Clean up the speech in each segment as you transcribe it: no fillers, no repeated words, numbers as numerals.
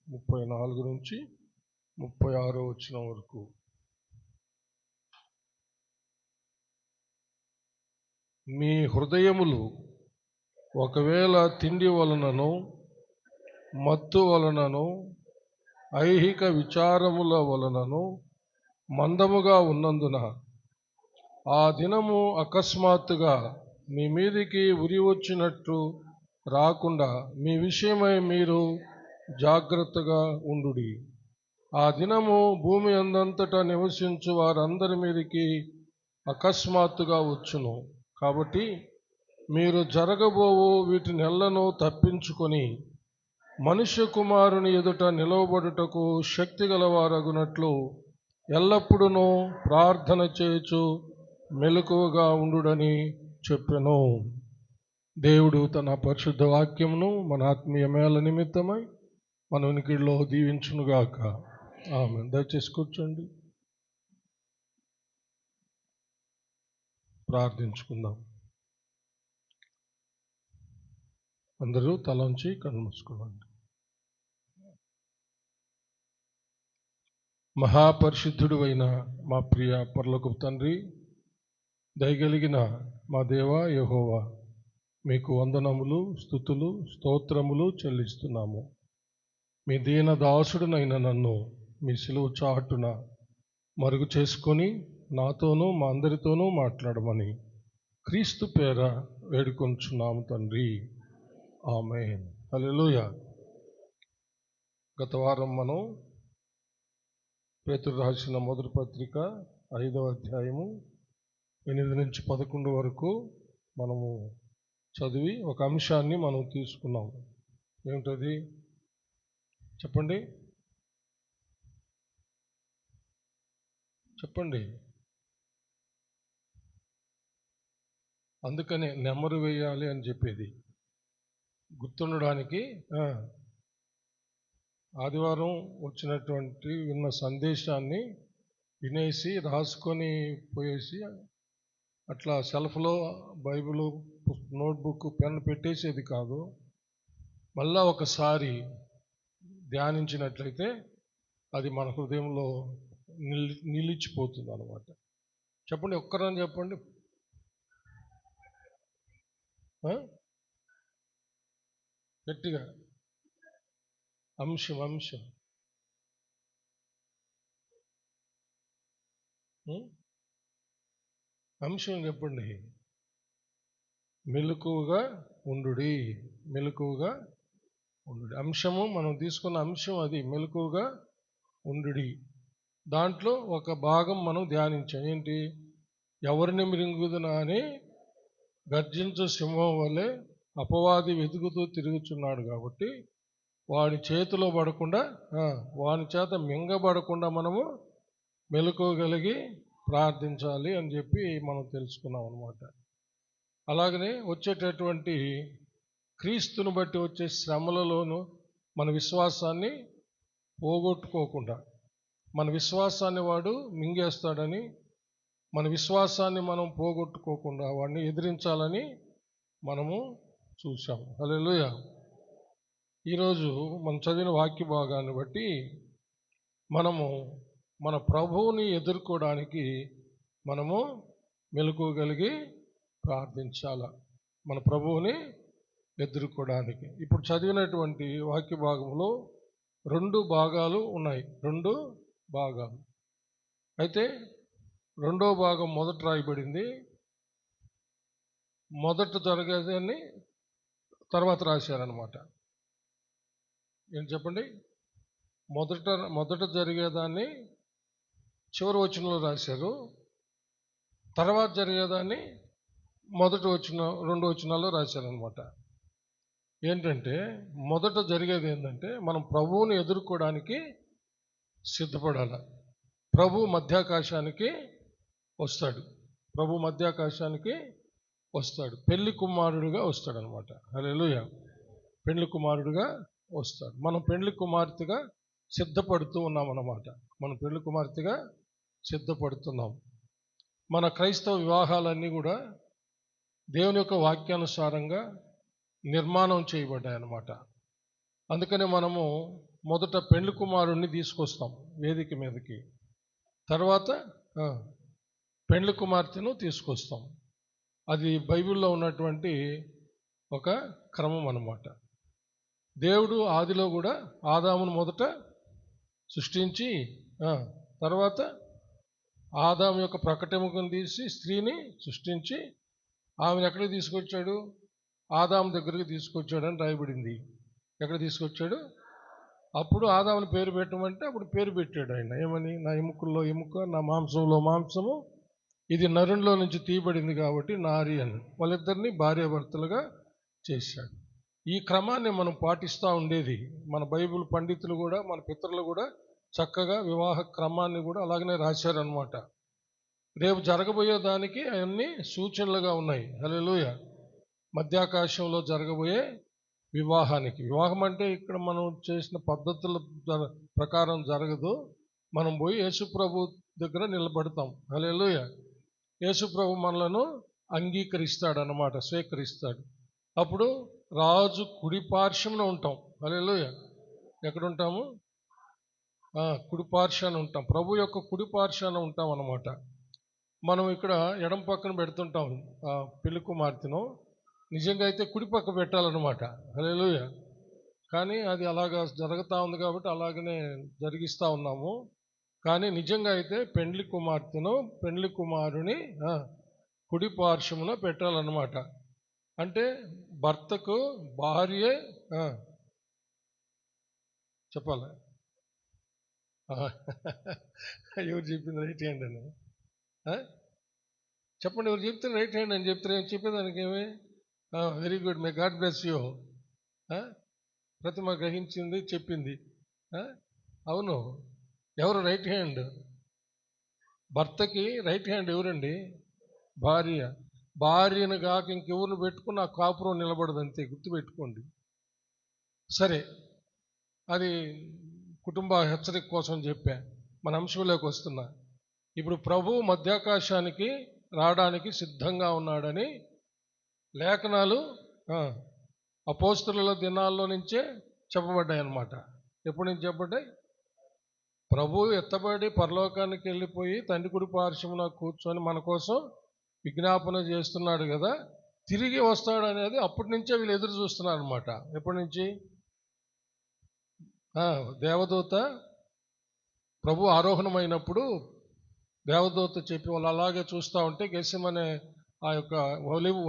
34 నుంచి 36 వచనం వరకు. మీ హృదయములు ఒకవేళ తిండి వలనను మత్తు వలనను ఐహిక విచారముల వలనను మందముగా ఉన్నందున ఆ దినము అకస్మాత్తుగా మీ మీదికి ఉరి వచ్చినట్టు రాకుండా మీ విషయమై మీరు జాగ్రత్తగా ఉండుడి. ఆ దినము భూమి అందంతటా నివసించు వారందరి మీదికి అకస్మాత్తుగా వచ్చును. కాబట్టి మీరు జరగబోవు వీటినెల్లను తప్పించుకొని మనుష్య కుమారుని ఎదుట నిలవబడుటకు శక్తి గలవారగునట్లు ఎల్లప్పుడూ ప్రార్థన చేయుచు మెలకువగా ఉండుడని చెప్పెను. దేవుడు తన పరిశుద్ధ వాక్యమును మన ఆత్మీయ మేళ నిమిత్తమై మన ఉనికిలో దీవించునుగాక. ఆమేన్. దయచేసి కూర్చోండి, ప్రార్థించుకుందాం. అందరూ తలంచి కళ్ళు మూసుకోండి. మహాపరిశుద్ధుడు అయిన మా ప్రియ పరలోకపు తండ్రి, దయగలిగిన మా దేవా యెహోవా, మీకు వందనములు, స్తుతులు, స్తోత్రములు చెల్లిస్తున్నాము. మీ దీన దాసుడునైన నన్ను మీ సిలువ చాటున మరుగు చేసుకొని నాతోనూ మా అందరితోనూ మాట్లాడమని క్రీస్తు పేర వేడుకొంచున్నాము తండ్రి. ఆమేన్. హల్లెలూయా. గత వారం మనం పేతురు రాసిన మొదటి పత్రిక 5వ అధ్యాయము 8 నుంచి 11 వరకు మనము చదివి ఒక అంశాన్ని మనం తీసుకున్నాం. ఏమిటది చెప్పండి? చెప్పండి. అందుకనే నెమరు వేయాలి అని చెప్పేది గుర్తుండడానికి. ఆదివారం వచ్చినటువంటి విన్న సందేశాన్ని వినేసి రాసుకొని పోయేసి అట్లా సెల్ఫ్లో బైబిల్ నోట్బుక్ పెన్ పెట్టేసేది కాదు. మళ్ళా ఒకసారి ధ్యానించినట్లయితే అది మన హృదయంలో నిలిచిపోతుంది అన్నమాట. చెప్పండి, ఒక్కరని చెప్పండి. గట్టిగా అంశం అంశం చెప్పండి. మెలకువగా ఉండుడి. మెలకువగా ఉండుడి. అంశము మనం తీసుకున్న అంశం అది, మెలకువగా ఉండుడి. దాంట్లో ఒక భాగం మనం ధ్యానించాం. ఏంటి? ఎవరిని మృంగుదునా అని గర్జించు సింహం వలె అపవాది వెతుకుతూ తిరుగుతున్నాడు కాబట్టి వాడి చేతిలో పడకుండా, వాని చేత మింగబడకుండా మనము మెలకువగలిగి ప్రార్థించాలి అని చెప్పి మనం తెలుసుకున్నాం అన్నమాట. అలాగనే వచ్చేటటువంటి క్రీస్తుని బట్టి వచ్చే శ్రమలలోనూ మన విశ్వాసాన్ని పోగొట్టుకోకుండా, మన విశ్వాసాన్ని వాడు మింగేస్తాడని, మన విశ్వాసాన్ని మనం పోగొట్టుకోకుండా వాడిని ఎదిరించాలని మనము చూసాం. హల్లెలూయా. ఈరోజు మనం చదివిన వాక్య భాగాన్ని బట్టి మనము మన ప్రభువుని ఎదుర్కోవడానికి మనము మెలకువగలిగి ప్రార్థించాల. మన ప్రభువుని ఎదుర్కోవడానికి ఇప్పుడు చదివినటువంటి వాక్య భాగంలో 2 భాగాలు ఉన్నాయి. 2 భాగాలు అయితే రెండో భాగం మొదట రాయబడింది, మొదట జరిగేదాన్ని తర్వాత రాశారనమాట. ఏంటి చెప్పండి? మొదట జరిగేదాన్ని చివరి వచనంలో రాశారు, తర్వాత జరిగేదాన్ని మొదటి వచనం 2 వచనాల్లో రాశారనమాట. ఏంటంటే మొదట జరిగేది ఏంటంటే మనం ప్రభువుని ఎదుర్కోవడానికి సిద్ధపడాలి. ప్రభు మధ్యాకాశానికి వస్తాడు. ప్రభు మధ్యాకాశానికి వస్తాడు. పెళ్లి కుమారుడుగా వస్తాడు అనమాట. హల్లెలూయా. పెళ్లి కుమారుడుగా వస్తాడు. మనం పెళ్లి కుమార్తెగా సిద్ధపడుతూ ఉన్నాం అన్నమాట. మనం పెళ్లి కుమార్తెగా సిద్ధపడుతున్నాం. మన క్రైస్తవ వివాహాలన్నీ కూడా దేవుని యొక్క వాక్యానుసారంగా నిర్మాణం చేయబడ్డాయి అన్నమాట. అందుకని మనము మొదట పెండ్లి కుమారుణ్ణి తీసుకొస్తాం వేదిక మీదకి. తర్వాత పెండ్లి కుమార్తెను తీసుకొస్తాం. అది బైబిల్లో ఉన్నటువంటి ఒక క్రమం అన్నమాట. దేవుడు ఆదిలో కూడా ఆదామును మొదట సృష్టించి తర్వాత ఆదాము యొక్క ప్రకటముఖం తీసి స్త్రీని సృష్టించి ఆమెను ఎక్కడికి తీసుకొచ్చాడు? ఆదాము దగ్గరికి తీసుకొచ్చాడని రాయబడింది. ఎక్కడ తీసుకొచ్చాడు? అప్పుడు ఆదాముని పేరు పెట్టమంటే అప్పుడు పేరు పెట్టాడు ఆయన. ఏమని? నా ఎముకల్లో ఎముక, నా మాంసంలో మాంసము, ఇది నరునిలో నుంచి తీయబడింది కాబట్టి నారి అని. వాళ్ళిద్దరిని భార్యాభర్తలుగా చేశాడు. ఈ క్రమాన్ని మనం పాటిస్తూ ఉండేది. మన బైబిల్ పండితులు కూడా, మన పితరులు కూడా చక్కగా వివాహ క్రమాన్ని కూడా అలాగనే రాశారనమాట. రేపు జరగబోయే దానికి అవన్నీ సూచనలుగా ఉన్నాయి. హల్లెలూయా. మధ్యాకాశంలో జరగబోయే వివాహానికి. వివాహం అంటే ఇక్కడ మనం చేసిన పద్ధతుల ప్రకారం జరగదు. మనం పోయి యేసుప్రభు దగ్గర నిలబడతాం. హల్లెలూయా. యేసుప్రభు మనలను అంగీకరిస్తాడు అన్నమాట, స్వీకరిస్తాడు. అప్పుడు రాజు కుడి పార్శ్వమున ఉంటాం. హల్లెలూయా. ఎక్కడుంటాము? కుడి పార్శ్వాన ఉంటాం. ప్రభు యొక్క కుడి పార్శ్వాన ఉంటాం అన్నమాట. మనం ఇక్కడ ఎడం పక్కన పెడుతుంటాం పెళ్లి కుమార్తెను. నిజంగా అయితే కుడి పక్క పెట్టాలన్నమాట. హల్లెలూయా. కానీ అది అలాగా జరుగుతూ ఉంది కాబట్టి అలాగనే జరిగిస్తూ ఉన్నాము. కానీ నిజంగా అయితే పెండ్లి కుమార్తెను పెండ్లి కుమారుని కుడి పార్శ్వమున పెట్టాలన్నమాట. అంటే భర్తకు భార్యే చెప్పాలి. ఎవరు చెప్పింది రైట్ హ్యాండ్ అని? చెప్పండి, ఎవరు చెప్తారు రైట్ హ్యాండ్ అని చెప్తారు? చెప్పేదానికి ఏమి? Very good, may God bless you. Pratima గ్రహించింది, చెప్పింది. అవును, ఎవరు రైట్ హ్యాండ్? భర్తకి రైట్ హ్యాండ్ ఎవరండి? భార్య. భార్యను కాక ఇంకెవరిని పెట్టుకుని ఆ కాపురం నిలబడదు, అంతే, గుర్తుపెట్టుకోండి. సరే, అది కుటుంబ హెచ్చరిక కోసం చెప్పా. మన అంశంలోకి వస్తున్నా. ఇప్పుడు ప్రభు మధ్యాకాశానికి రావడానికి సిద్ధంగా ఉన్నాడని లేఖనాలు అపోస్తలుల దినాల్లో నుంచే చెప్పబడ్డాయి అన్నమాట. ఎప్పటి నుంచి చెప్పబడ్డాయి? ప్రభు ఎత్తబడి పరలోకానికి వెళ్ళిపోయి తండ్రి కుడి పార్శ్వమున కూర్చొని మన కోసం విజ్ఞాపన చేస్తున్నాడు కదా, తిరిగి వస్తాడు అనేది అప్పటి నుంచే వీళ్ళు ఎదురు చూస్తున్నారు అనమాట. ఎప్పటి నుంచి? దేవదూత ప్రభు ఆరోహణమైనప్పుడు దేవదూత చెప్పి వాళ్ళు అలాగే చూస్తూ ఉంటే, గెస్సెమనే ఆ యొక్క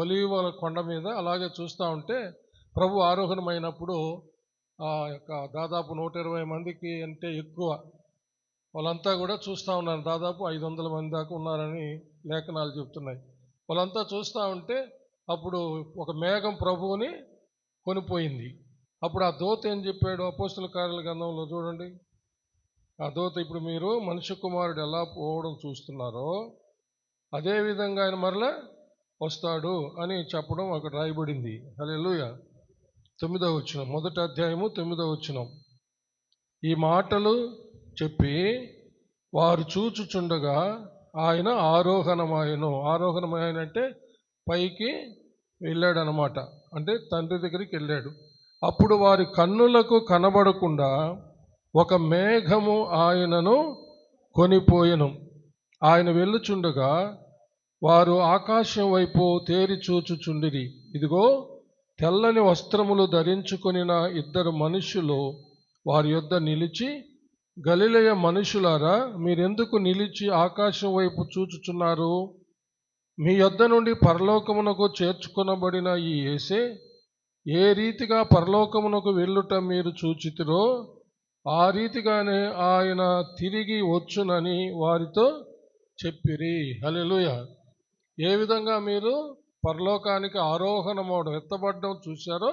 ఒలీవ కొండ మీద అలాగే చూస్తూ ఉంటే ప్రభు ఆరోహణమైనప్పుడు ఆ యొక్క దాదాపు 120 మందికి అంటే ఎక్కువ వాళ్ళంతా కూడా చూస్తూ ఉన్నారు. దాదాపు 500 మంది దాకా ఉన్నారని లేఖనాలు చెప్తున్నాయి. వాళ్ళంతా చూస్తూ ఉంటే అప్పుడు ఒక మేఘం ప్రభువుని కొనిపోయింది. అప్పుడు ఆ దూత ఏం చెప్పాడు? అపోస్తల కార్యాల గ్రంథంలో చూడండి. ఆ దూత, ఇప్పుడు మీరు మనుష్య కుమారుడు ఎలా పోవడం చూస్తున్నారో అదేవిధంగా ఆయన మరలా వస్తాడు అని చెప్పడం అక్కడ రాయబడింది. హల్లెలూయా. 9వ వచనం, 1వ అధ్యాయము 9వ వచనం. ఈ మాటలు చెప్పి వారు చూచుచుండగా ఆయన ఆరోహణమాయను అంటే పైకి వెళ్ళాడు అనమాట. అంటే తండ్రి దగ్గరికి వెళ్ళాడు. అప్పుడు వారి కన్నులకు కనబడకుండా ఒక మేఘము ఆయనను కొనిపోయెను. ఆయన వెళ్ళుచుండగా వారు ఆకాశం వైపు తేరి చూచుచుండిరి. ఇదిగో, తెల్లని వస్త్రములు ధరించుకొనిన 2 మనుషులు వారి యొద్ద నిలిచి, గలిలయ మనుషులారా, మీరెందుకు నిలిచి ఆకాశం వైపు చూచుచున్నారు? మీ యొద్ద నుండి పరలోకమునకు చేర్చుకొనబడిన ఈ యేసే ఏ రీతిగా పరలోకమునకు వెళ్ళుట మీరు చూచితిరో ఆ రీతిగానే ఆయన తిరిగి వచ్చునని వారితో చెప్పిరి. హల్లెలూయా. ఏ విధంగా మీరు పరలోకానికి ఆరోహణమవడం, ఎత్తబడడం చూశారో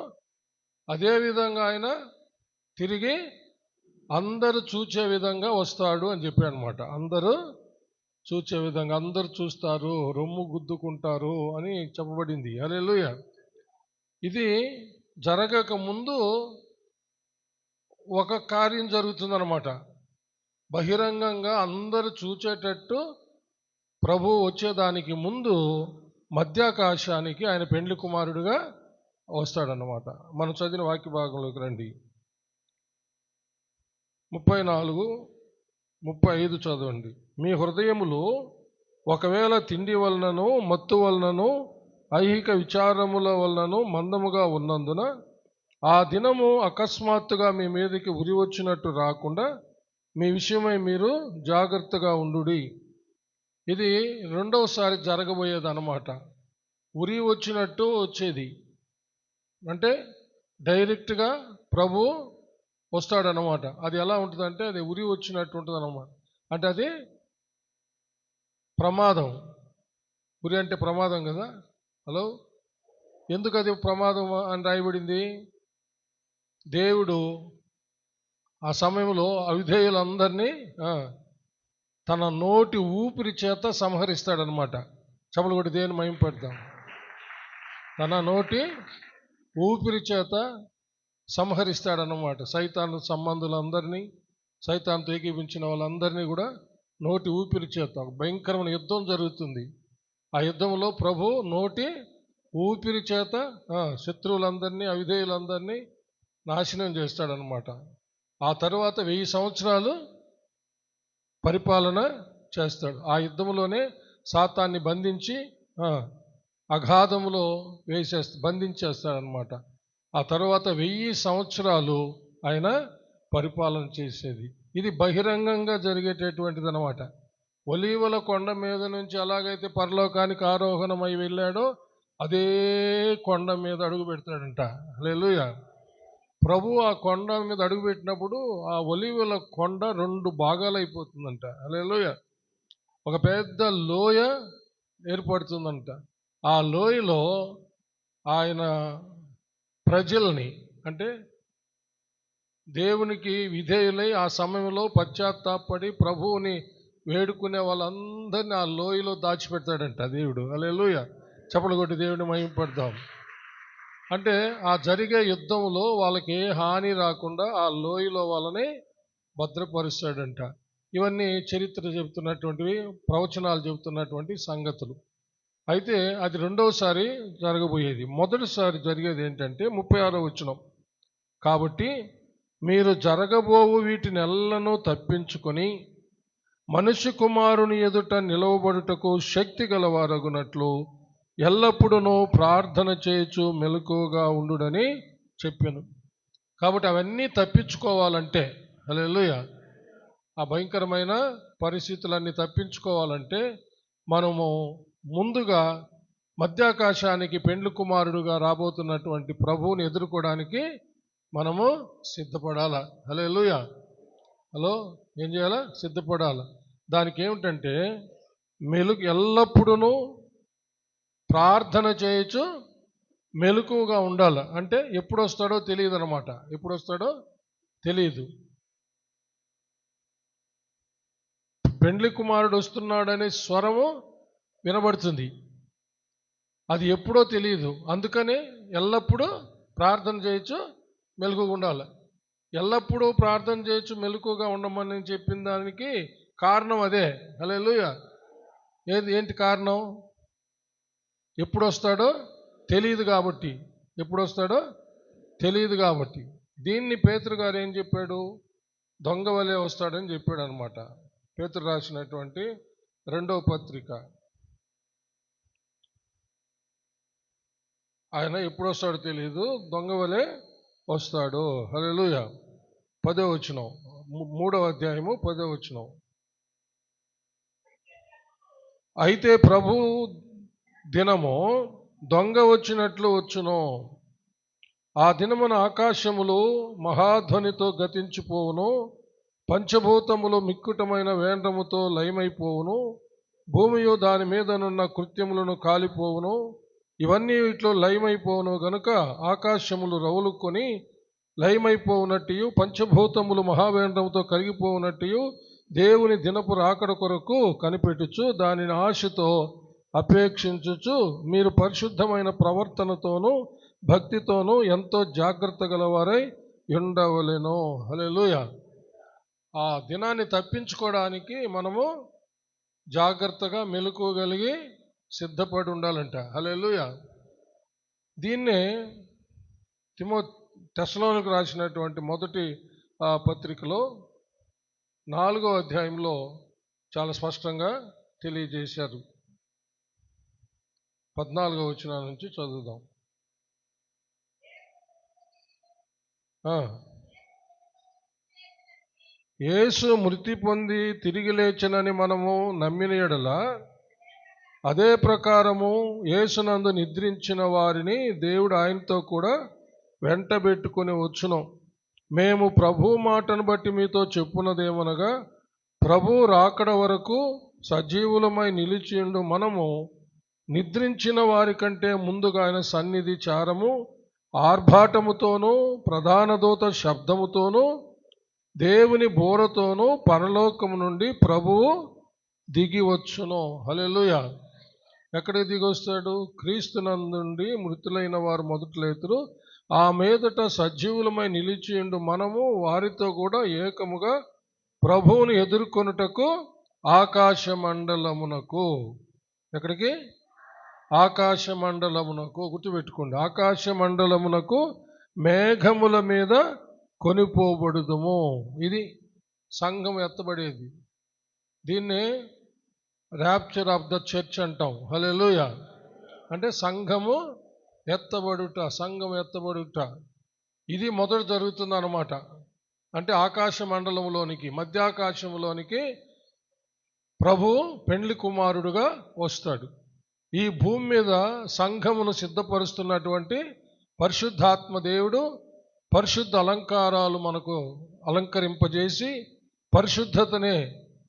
అదేవిధంగా ఆయన తిరిగి అందరూ చూచే విధంగా వస్తాడు అని చెప్పాడు అనమాట. అందరూ చూచే విధంగా, అందరూ చూస్తారు, రొమ్ము గుద్దుకుంటారు అని చెప్పబడింది. హల్లెలూయా. ఇది జరగక ముందు ఒక కార్యం జరుగుతుందన్నమాట. బహిరంగంగా అందరూ చూచేటట్టు ప్రభు వచ్చేదానికి ముందు మధ్యాకాశానికి ఆయన పెండ్లి కుమారుడుగా వస్తాడన్నమాట. మనం చదివిన వాక్య భాగంలోకి రండి. 34, 35 చదవండి. మీ హృదయములు ఒకవేళ తిండి వలనను మత్తు వలనను ఐహిక విచారముల వలనను మందముగా ఉన్నందున ఆ దినము అకస్మాత్తుగా మీ మీదకి ఉరి వచ్చినట్టు రాకుండా మీ విషయమై మీరు జాగ్రత్తగా ఉండుడి. ఇది రెండవసారి జరగబోయేది అన్నమాట. ఉరి వచ్చినట్టు వచ్చేది అంటే డైరెక్ట్గా ప్రభు వస్తాడనమాట. అది ఎలా ఉంటుందంటే అది ఉరి వచ్చినట్టు ఉంటుంది అనమాట. అంటే అది ప్రమాదం. ఉరి అంటే ప్రమాదం కదా. హలో, ఎందుకు అది ప్రమాదం అని రాయబడింది? దేవుడు ఆ సమయంలో అవిధేయులందరినీ తన నోటి ఊపిరి చేత సంహరిస్తాడనమాట. చెప్పులు కొట్టి దేవుని మహిమ పెడతాం. తన నోటి ఊపిరి చేత సంహరిస్తాడన్నమాట. సైతాను సంబంధులందరినీ, సైతాన్తో ఏకీపించిన వాళ్ళందరినీ కూడా నోటి ఊపిరి చేత భయంకరమైన యుద్ధం జరుగుతుంది. ఆ యుద్ధంలో ప్రభు నోటి ఊపిరి చేత శత్రువులందరినీ, అవిధేయులందరినీ నాశనం చేస్తాడనమాట. ఆ తర్వాత 1000 సంవత్సరాలు పరిపాలన చేస్తాడు. ఆ యుద్ధంలోనే సాతాన్ని బంధించి అగాధములో బంధించేస్తాడనమాట. ఆ తర్వాత 1000 సంవత్సరాలు ఆయన పరిపాలన చేసేది. ఇది బహిరంగంగా జరిగేటటువంటిది అనమాట. ఒలీవల కొండ మీద నుంచి ఎలాగైతే పరలోకానికి ఆరోహణమై వెళ్ళాడో అదే కొండ మీద అడుగు పెడతాడంట. హల్లెలూయా. ప్రభు ఆ కొండ మీద అడుగుపెట్టినప్పుడు ఆ ఒలీవల కొండ 2 భాగాలు అయిపోతుందంట. హల్లెలూయా. ఒక పెద్ద లోయ ఏర్పడుతుందంట. ఆ లోయలో ఆయన ప్రజల్ని, అంటే దేవునికి విధేయులై ఆ సమయంలో పశ్చాత్తాపడి ప్రభువుని వేడుకునే వాళ్ళందరినీ ఆ లోయలో దాచిపెడతాడంట దేవుడు. హల్లెలూయా. చప్పలు కొట్టి దేవుడిని మహిమపడతాం. అంటే ఆ జరిగే యుద్ధంలో వాళ్ళకి ఏ హాని రాకుండా ఆ లోయలో వాళ్ళని భద్రపరుస్తాడంట. ఇవన్నీ చరిత్ర చెబుతున్నటువంటివి, ప్రవచనాలు చెబుతున్నటువంటి సంగతులు. అయితే అది రెండవసారి జరగబోయేది. మొదటిసారి జరిగేది ఏంటంటే 36వ వచనం. కాబట్టి మీరు జరగబోవు వీటినెల్లను తప్పించుకొని మనుష్య కుమారుని ఎదుట నిలవబడుటకు శక్తి గలవారగునట్లు ఎల్లప్పుడూ ప్రార్థన చేయొచ్చు మెలకువగా ఉండుడని చెప్పాను. కాబట్టి అవన్నీ తప్పించుకోవాలంటే, హల్లెలూయా, ఆ భయంకరమైన పరిస్థితులన్నీ తప్పించుకోవాలంటే మనము ముందుగా మధ్యాకాశానికి పెండ్లి కుమారుడుగా రాబోతున్నటువంటి ప్రభువుని ఎదుర్కోవడానికి మనము సిద్ధపడాల. హల్లెలూయా. హలో, ఏం చేయాలా? సిద్ధపడాల. దానికి ఏమిటంటే ఎల్లప్పుడూ ప్రార్థన చేయొచ్చు మెలకువగా ఉండాలి. అంటే ఎప్పుడు వస్తాడో తెలియదు అనమాట. ఎప్పుడు వస్తాడో తెలియదు. పెండ్లి కుమారుడు వస్తున్నాడనే స్వరము వినబడుతుంది, అది ఎప్పుడో తెలియదు. అందుకనే ఎల్లప్పుడూ ప్రార్థన చేయొచ్చు మెలకువగా ఉండాలి. ఎల్లప్పుడూ ప్రార్థన చేయొచ్చు మెలకువగా ఉండమని చెప్పిన దానికి కారణం అదే. హల్లెలూయా. ఏంటి కారణం? ఎప్పుడు వస్తాడో తెలియదు కాబట్టి. ఎప్పుడు వస్తాడో తెలియదు కాబట్టి. దీన్ని పేతురు గారు ఏం చెప్పాడు? దొంగ వలె వస్తాడని చెప్పాడు అనమాట. పేతురు రాసినటువంటి 2వ పత్రిక. ఆయన ఎప్పుడు వస్తాడో తెలియదు, దొంగ వలె వస్తాడు. హల్లెలూయా. 10వ వచనం, 3వ అధ్యాయము 10వ వచనం. అయితే ప్రభు దినము దొంగ వచ్చినట్లు వచ్చును. ఆ దినమున ఆకాశములు మహాధ్వనితో గతించిపోవును, పంచభూతములు మిక్కుటమైన వేండ్రముతో లయమైపోవును, భూమియు దాని మీదనున్న కృత్యములను కాలిపోవును. ఇవన్నీ వీటిలో లయమైపోవును గనుక ఆకాశములు రవులుకొని లయమైపోవునట్టు, పంచభూతములు మహావేంద్రముతో కరిగిపోవునట్టు దేవుని దినపు రాకడ కొరకు కనిపెట్టుచు దానిని ఆశతో అపేక్షించుచు మీరు పరిశుద్ధమైన ప్రవర్తనతోనూ భక్తితోనూ ఎంతో జాగ్రత్త గలవారై ఉండవలెను. హల్లెలూయా. ఆ దినాన్ని తప్పించుకోవడానికి మనము జాగ్రత్తగా మెలకువగలిగి సిద్ధపడి ఉండాలంట. హల్లెలూయా. దీన్నే తెస్సలోనికీయులకు రాసినటువంటి మొదటి పత్రికలో 4వ అధ్యాయంలో చాలా స్పష్టంగా తెలియజేశారు. 14వ వచనం నుంచి చదువుదాం. యేసు మృతి పొంది తిరిగి లేచినని మనము నమ్మిన యెడల అదే ప్రకారము యేసునందు నిద్రించిన వారిని దేవుడు ఆయనతో కూడా వెంటబెట్టుకుని వచ్చును. మేము ప్రభు మాటను బట్టి మీతో చెప్పున్నదేమనగా, ప్రభు రాకడ వరకు సజీవులమై నిలిచిండు మనము నిద్రించిన వారి కంటే ముందుగా ఆయన సన్నిధి చారము ఆర్భాటముతోనూ ప్రధాన దూత శబ్దముతోనూ దేవుని బోరతోనూ పరలోకము నుండి ప్రభువు దిగి వచ్చును. హల్లెలూయా. ఎక్కడికి దిగి వస్తాడు? క్రీస్తునందుండి మృతులైన వారు మొదట లేతురు, ఆ మీదట సజీవులమై నిలిచియుండు మనము వారితో కూడా ఏకముగా ప్రభువును ఎదుర్కొనుటకు ఆకాశ మండలమునకు. ఎక్కడికి? ఆకాశ మండలమునకు. గుర్తుపెట్టుకోండి, ఆకాశ మండలమునకు మేఘముల మీద కొనిపోబడుదుము. ఇది సంఘం ఎత్తబడేది. దీన్ని ర్యాప్చర్ ఆఫ్ ద చర్చ్ అంటాం. హల్లెలూయా. అంటే సంఘము ఎత్తబడుట, సంఘం ఎత్తబడుట. ఇది మొదట జరుగుతుంది అన్నమాట. అంటే ఆకాశ మండలంలోనికి, మధ్యాకాశంలోనికి ప్రభు పెండ్లి కుమారుడుగా వస్తాడు. ఈ భూమి మీద సంఘమును సిద్ధపరుస్తున్నటువంటి పరిశుద్ధాత్మ దేవుడు పరిశుద్ధ అలంకారాలు మనకు అలంకరింపజేసి పరిశుద్ధతనే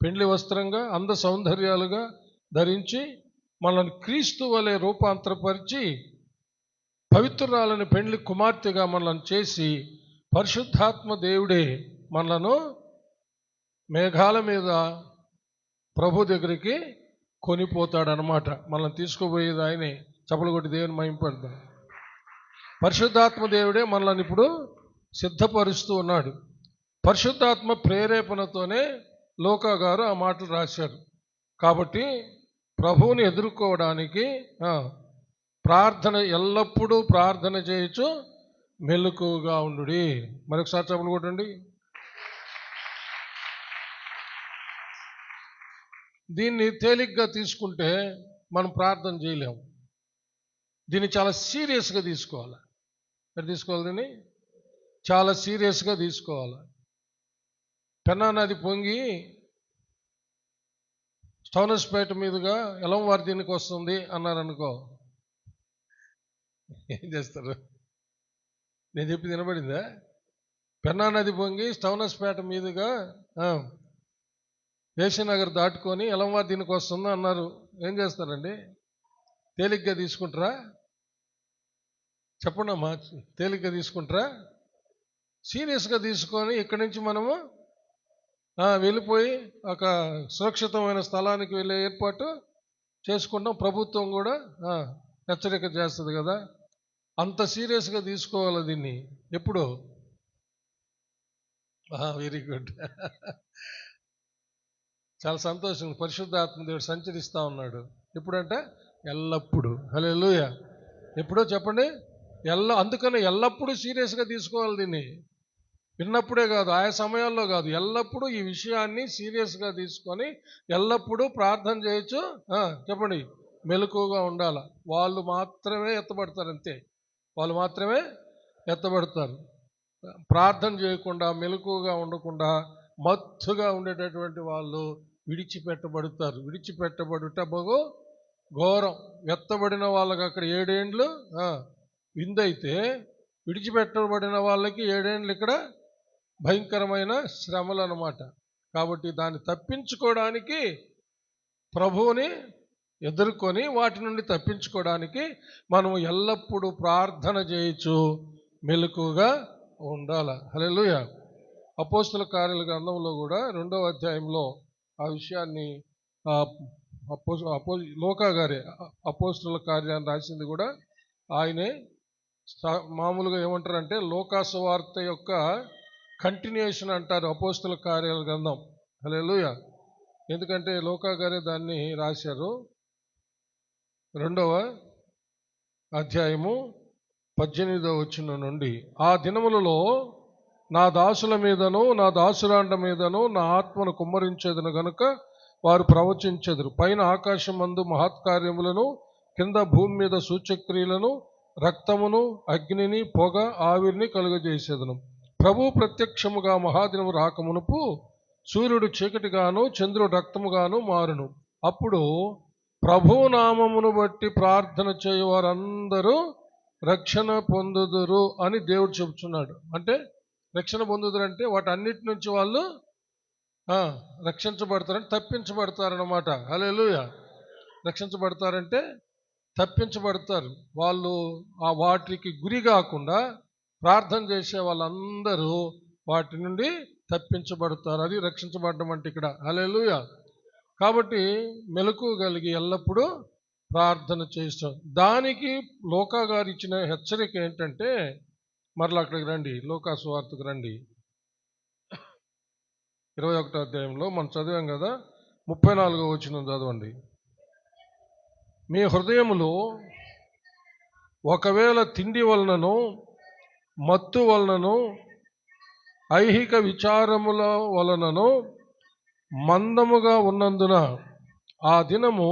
పెండ్లి వస్త్రంగా అంద సౌందర్యాలుగా ధరించి మనల్ని క్రీస్తు వలె రూపాంతరపరిచి పవిత్రురాలని పెండ్లి కుమార్తెగా మనల్ని చేసి పరిశుద్ధాత్మ దేవుడే మనలను మేఘాల మీద ప్రభు దగ్గరికి కొనిపోతాడనమాట. మనల్ని తీసుకుపోయేది ఆయనే. చప్పలు కొట్టి దేవుని మహిమపడదాం. పరిశుద్ధాత్మ దేవుడే మనల్ని ఇప్పుడు సిద్ధపరుస్తూ ఉన్నాడు. పరిశుద్ధాత్మ ప్రేరేపణతోనే లోకా గారు ఆ మాటలు రాశారు. కాబట్టి ప్రభువుని ఎదుర్కోవడానికి ప్రార్థన, ఎల్లప్పుడూ ప్రార్థన చేయొచ్చు, మెలకువగా ఉండుడి. మరొకసారి చప్పలు కొట్టండి. దీన్ని తేలిగ్గా తీసుకుంటే మనం ప్రార్థన చేయలేము. దీన్ని చాలా సీరియస్గా తీసుకోవాలి. ఎక్కడ తీసుకోవాలి? దీన్ని చాలా సీరియస్గా తీసుకోవాలి. పెన్నా నది పొంగి స్టౌనస్పేట మీదుగా ఎలంవారి దీనికి వస్తుంది అన్నారనుకో, ఏం చేస్తారు? నేను చెప్పి వినబడిందా? పెన్నా నది పొంగి స్టౌనస్పేట మీదుగా ఏసీనగర్ దాటుకొని ఎలంవారి దీనికి వస్తుంది అన్నారు. ఏం చేస్తారండి? తేలిగ్గా తీసుకుంటారా? చెప్పండి అమ్మా, తేలిగ్గా తీసుకుంటారా? సీరియస్గా తీసుకొని ఇక్కడి నుంచి మనము వెళ్ళిపోయి ఒక సురక్షితమైన స్థలానికి వెళ్ళే ఏర్పాటు చేసుకుంటాం. ప్రభుత్వం కూడా హెచ్చరిక చేస్తుంది కదా. అంత సీరియస్గా తీసుకోవాలి దీన్ని. ఎప్పుడు? Very good. చాలా సంతోషం. పరిశుద్ధాత్మదేవుడు సంచరిస్తూ ఉన్నాడు. ఎప్పుడంటే ఎల్లప్పుడూ. హల్లెలూయా. ఎప్పుడో చెప్పండి? అందుకని ఎల్లప్పుడూ సీరియస్గా తీసుకోవాలి దీన్ని. విన్నప్పుడే కాదు, ఆయా సమయాల్లో కాదు, ఎల్లప్పుడూ ఈ విషయాన్ని సీరియస్గా తీసుకొని ఎల్లప్పుడూ ప్రార్థన చేయొచ్చు. చెప్పండి, మెలకువగా ఉండాలి. వాళ్ళు మాత్రమే ఎత్తబడతారు, అంతే. వాళ్ళు మాత్రమే ఎత్తబడతారు. ప్రార్థన చేయకుండా, మెలకువగా ఉండకుండా మత్తుగా ఉండేటటువంటి వాళ్ళు విడిచిపెట్టబడతారు. విడిచిపెట్టబడుట బహు ఘోరం. ఎత్తబడిన వాళ్ళకి అక్కడ 7 ఏండ్లు విందైతే, విడిచిపెట్టబడిన వాళ్ళకి 7 ఏండ్లు ఇక్కడ భయంకరమైన శ్రమలు అన్నమాట. కాబట్టి దాన్ని తప్పించుకోవడానికి, ప్రభువుని ఎదుర్కొని వాటి నుండి తప్పించుకోవడానికి మనము ఎల్లప్పుడూ ప్రార్థన చేయొచ్చు, మెలకువగా ఉండాలి. హల్లెలూయా. అపోస్తుల కార్యాల గ్రంథంలో కూడా 2వ అధ్యాయంలో ఆ విషయాన్ని లోకా గారే అపోస్తుల కార్యాన్ని రాసింది కూడా ఆయనే. మామూలుగా ఏమంటారంటే లోకా సువార్త యొక్క కంటిన్యూషన్ అంటారు అపోస్తుల కార్యాల గ్రంథం. హల్లెలూయా. ఎందుకంటే లోకా గారే దాన్ని రాశారు. 2వ అధ్యాయము 18వ వచనం నుండి, ఆ దినములలో నా దాసుల మీదను నా దాసురాండ మీదను నా ఆత్మను కుమ్మరించేదను గనుక వారు ప్రవచించెదరు. పైన ఆకాశమందు మహత్కార్యములను, కింద భూమి మీద సూచక్రియలను, రక్తమును, అగ్నిని, పొగ, ఆవిరిని కలుగజేసేదను. ప్రభు ప్రత్యక్షముగా మహాదినము రాకమునుపు సూర్యుడు చీకటిగాను చంద్రుడు రక్తముగాను మారును. అప్పుడు ప్రభునామమును బట్టి ప్రార్థన చేయు వారందరూ రక్షణ పొందుదురు అని దేవుడు చెబుతున్నాడు. అంటే రక్షణ పొందుదురు అంటే వాటన్నిటి నుంచి వాళ్ళు రక్షించబడతారంటే తప్పించబడతారన్నమాట. హల్లెలూయా. రక్షించబడతారంటే తప్పించబడతారు. వాళ్ళు ఆ వాటికి గురి కాకుండా ప్రార్థన చేసే వాళ్ళందరూ వాటి నుండి తప్పించబడతారు. అది రక్షించబడడం అంటే ఇక్కడ. హల్లెలూయా. కాబట్టి మెలకువ కలిగి ఎల్లప్పుడూ ప్రార్థన చేస్తాం. దానికి లోకా గారు ఇచ్చిన హెచ్చరిక ఏంటంటే, మరలా అక్కడికి రండి, లోకా సువార్తకు రండి. 21వ అధ్యాయంలో మనం చదివాం కదా, 34వ వచనం చదవండి. మీ హృదయములో ఒకవేళ తిండి వలనను మత్తు వలనను ఐహిక విచారముల వలనను మందముగా ఉన్నందున ఆ దినము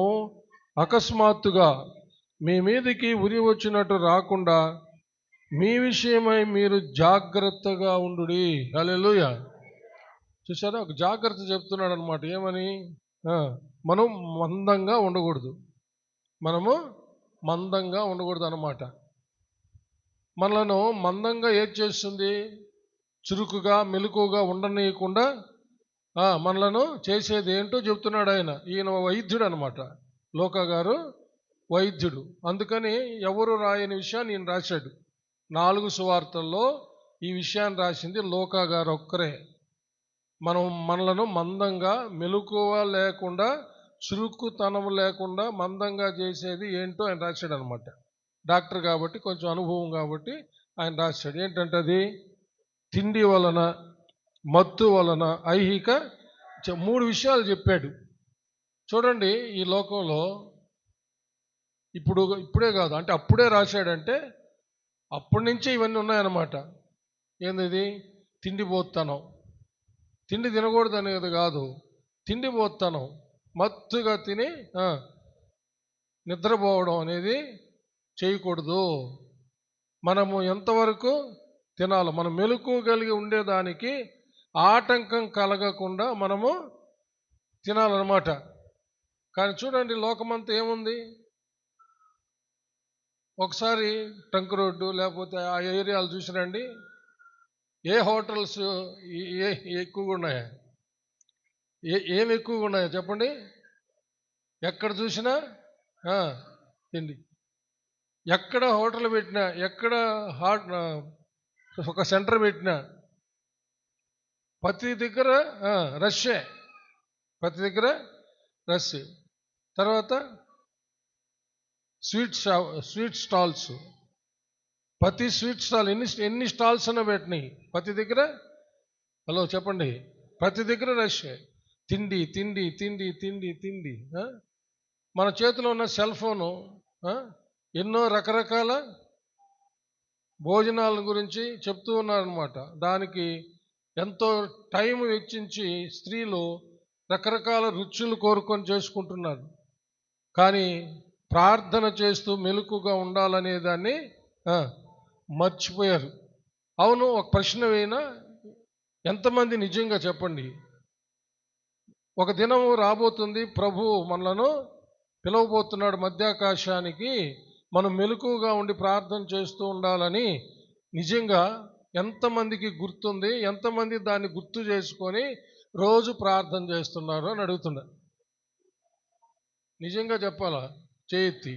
అకస్మాత్తుగా మీ మీదికి ఉరి వచ్చినట్టు రాకుండా మీ విషయమై మీరు జాగ్రత్తగా ఉండుడి. హల్లెలూయా. చూసారా, ఒక జాగ్రత్త చెప్తున్నాడు అనమాట. ఏమని? మనం మందంగా ఉండకూడదు. మనము మందంగా ఉండకూడదు అన్నమాట. మనలను మందంగా ఏది చేస్తుంది? చురుకుగా మెలకుగా ఉండనీయకుండా మనలను చేసేది ఏంటో చెప్తున్నాడు ఆయన. ఈయన వైద్యుడు అనమాట. లోకా గారు వైద్యుడు. అందుకని ఎవరు రాయని విషయాన్ని ఈయన రాశాడు. 4 సువార్తల్లో ఈ విషయాన్ని రాసింది లోకా గారు ఒక్కరే. మనలను మందంగా మెలకువ లేకుండా చురుకుతనం లేకుండా మందంగా చేసేది ఏంటో ఆయన రాశాడు అనమాట. డాక్టర్ కాబట్టి కొంచెం అనుభవం కాబట్టి ఆయన రాశాడు. ఏంటంటే అది తిండి వలన, మత్తు వలన, ఐహిక 3 విషయాలు చెప్పాడు. చూడండి, ఈ లోకంలో ఇప్పుడే కాదు, అంటే అప్పుడే రాశాడంటే అప్పటి నుంచే ఇవన్నీ ఉన్నాయన్నమాట. ఏంది? తిండిపోతానం. తిండి తినకూడదు అనేది కాదు, తిండిపోతానం. మత్తుగా తిని నిద్రపోవడం అనేది చేయకూడదు. మనము ఎంతవరకు తినాలి? మనం మెలకువ కలిగి ఉండేదానికి ఆటంకం కలగకుండా మనము తినాలన్నమాట. కానీ చూడండి, లోకమంతా ఏముంది? ఒకసారి ట్రంక్ రోడ్డు లేకపోతే ఆ ఏరియాలు చూసిరండి, ఏ హోటల్స్ ఎక్కువగా ఉన్నాయా? ఏమి ఎక్కువగా ఉన్నాయో చెప్పండి. ఎక్కడ చూసినా తిండి. ఎక్కడ హోటల్ పెట్టినా, ఎక్కడ ఒక సెంటర్ పెట్టినా ప్రతి దగ్గర రష్యే. ప్రతి దగ్గర రష్. తర్వాత స్వీట్ స్టాల్స్. ప్రతి స్వీట్ స్టాల్ ఎన్ని స్టాల్స్ అన్నా పెట్టినాయి, ప్రతి దగ్గర. హలో చెప్పండి, ప్రతి దగ్గర రష్యే. తిండి తిండి తిండి తిండి తిండి. మన చేతిలో ఉన్న సెల్ ఫోను ఎన్నో రకరకాల భోజనాల గురించి చెప్తూ ఉన్నారనమాట. దానికి ఎంతో టైం వెచ్చించి స్త్రీలు రకరకాల రుచులు కోరుకొని చేసుకుంటున్నారు. కానీ ప్రార్థన చేస్తూ మెలకుగా ఉండాలనే దాన్ని మర్చిపోయారు. అవును, ఒక ప్రశ్న వేయినా, ఎంతమంది నిజంగా చెప్పండి, ఒక దినం రాబోతుంది, ప్రభు మనలను పిలవబోతున్నాడు మధ్యాకాశానికి, మనం మెలకుగా ఉండి ప్రార్థన చేస్తూ ఉండాలని నిజంగా ఎంతమందికి గుర్తుంది? ఎంతమంది దాన్ని గుర్తు చేసుకొని రోజు ప్రార్థన చేస్తున్నారు అని అడుగుతున్నా. నిజంగా చెప్పాలా? చేయెత్తి.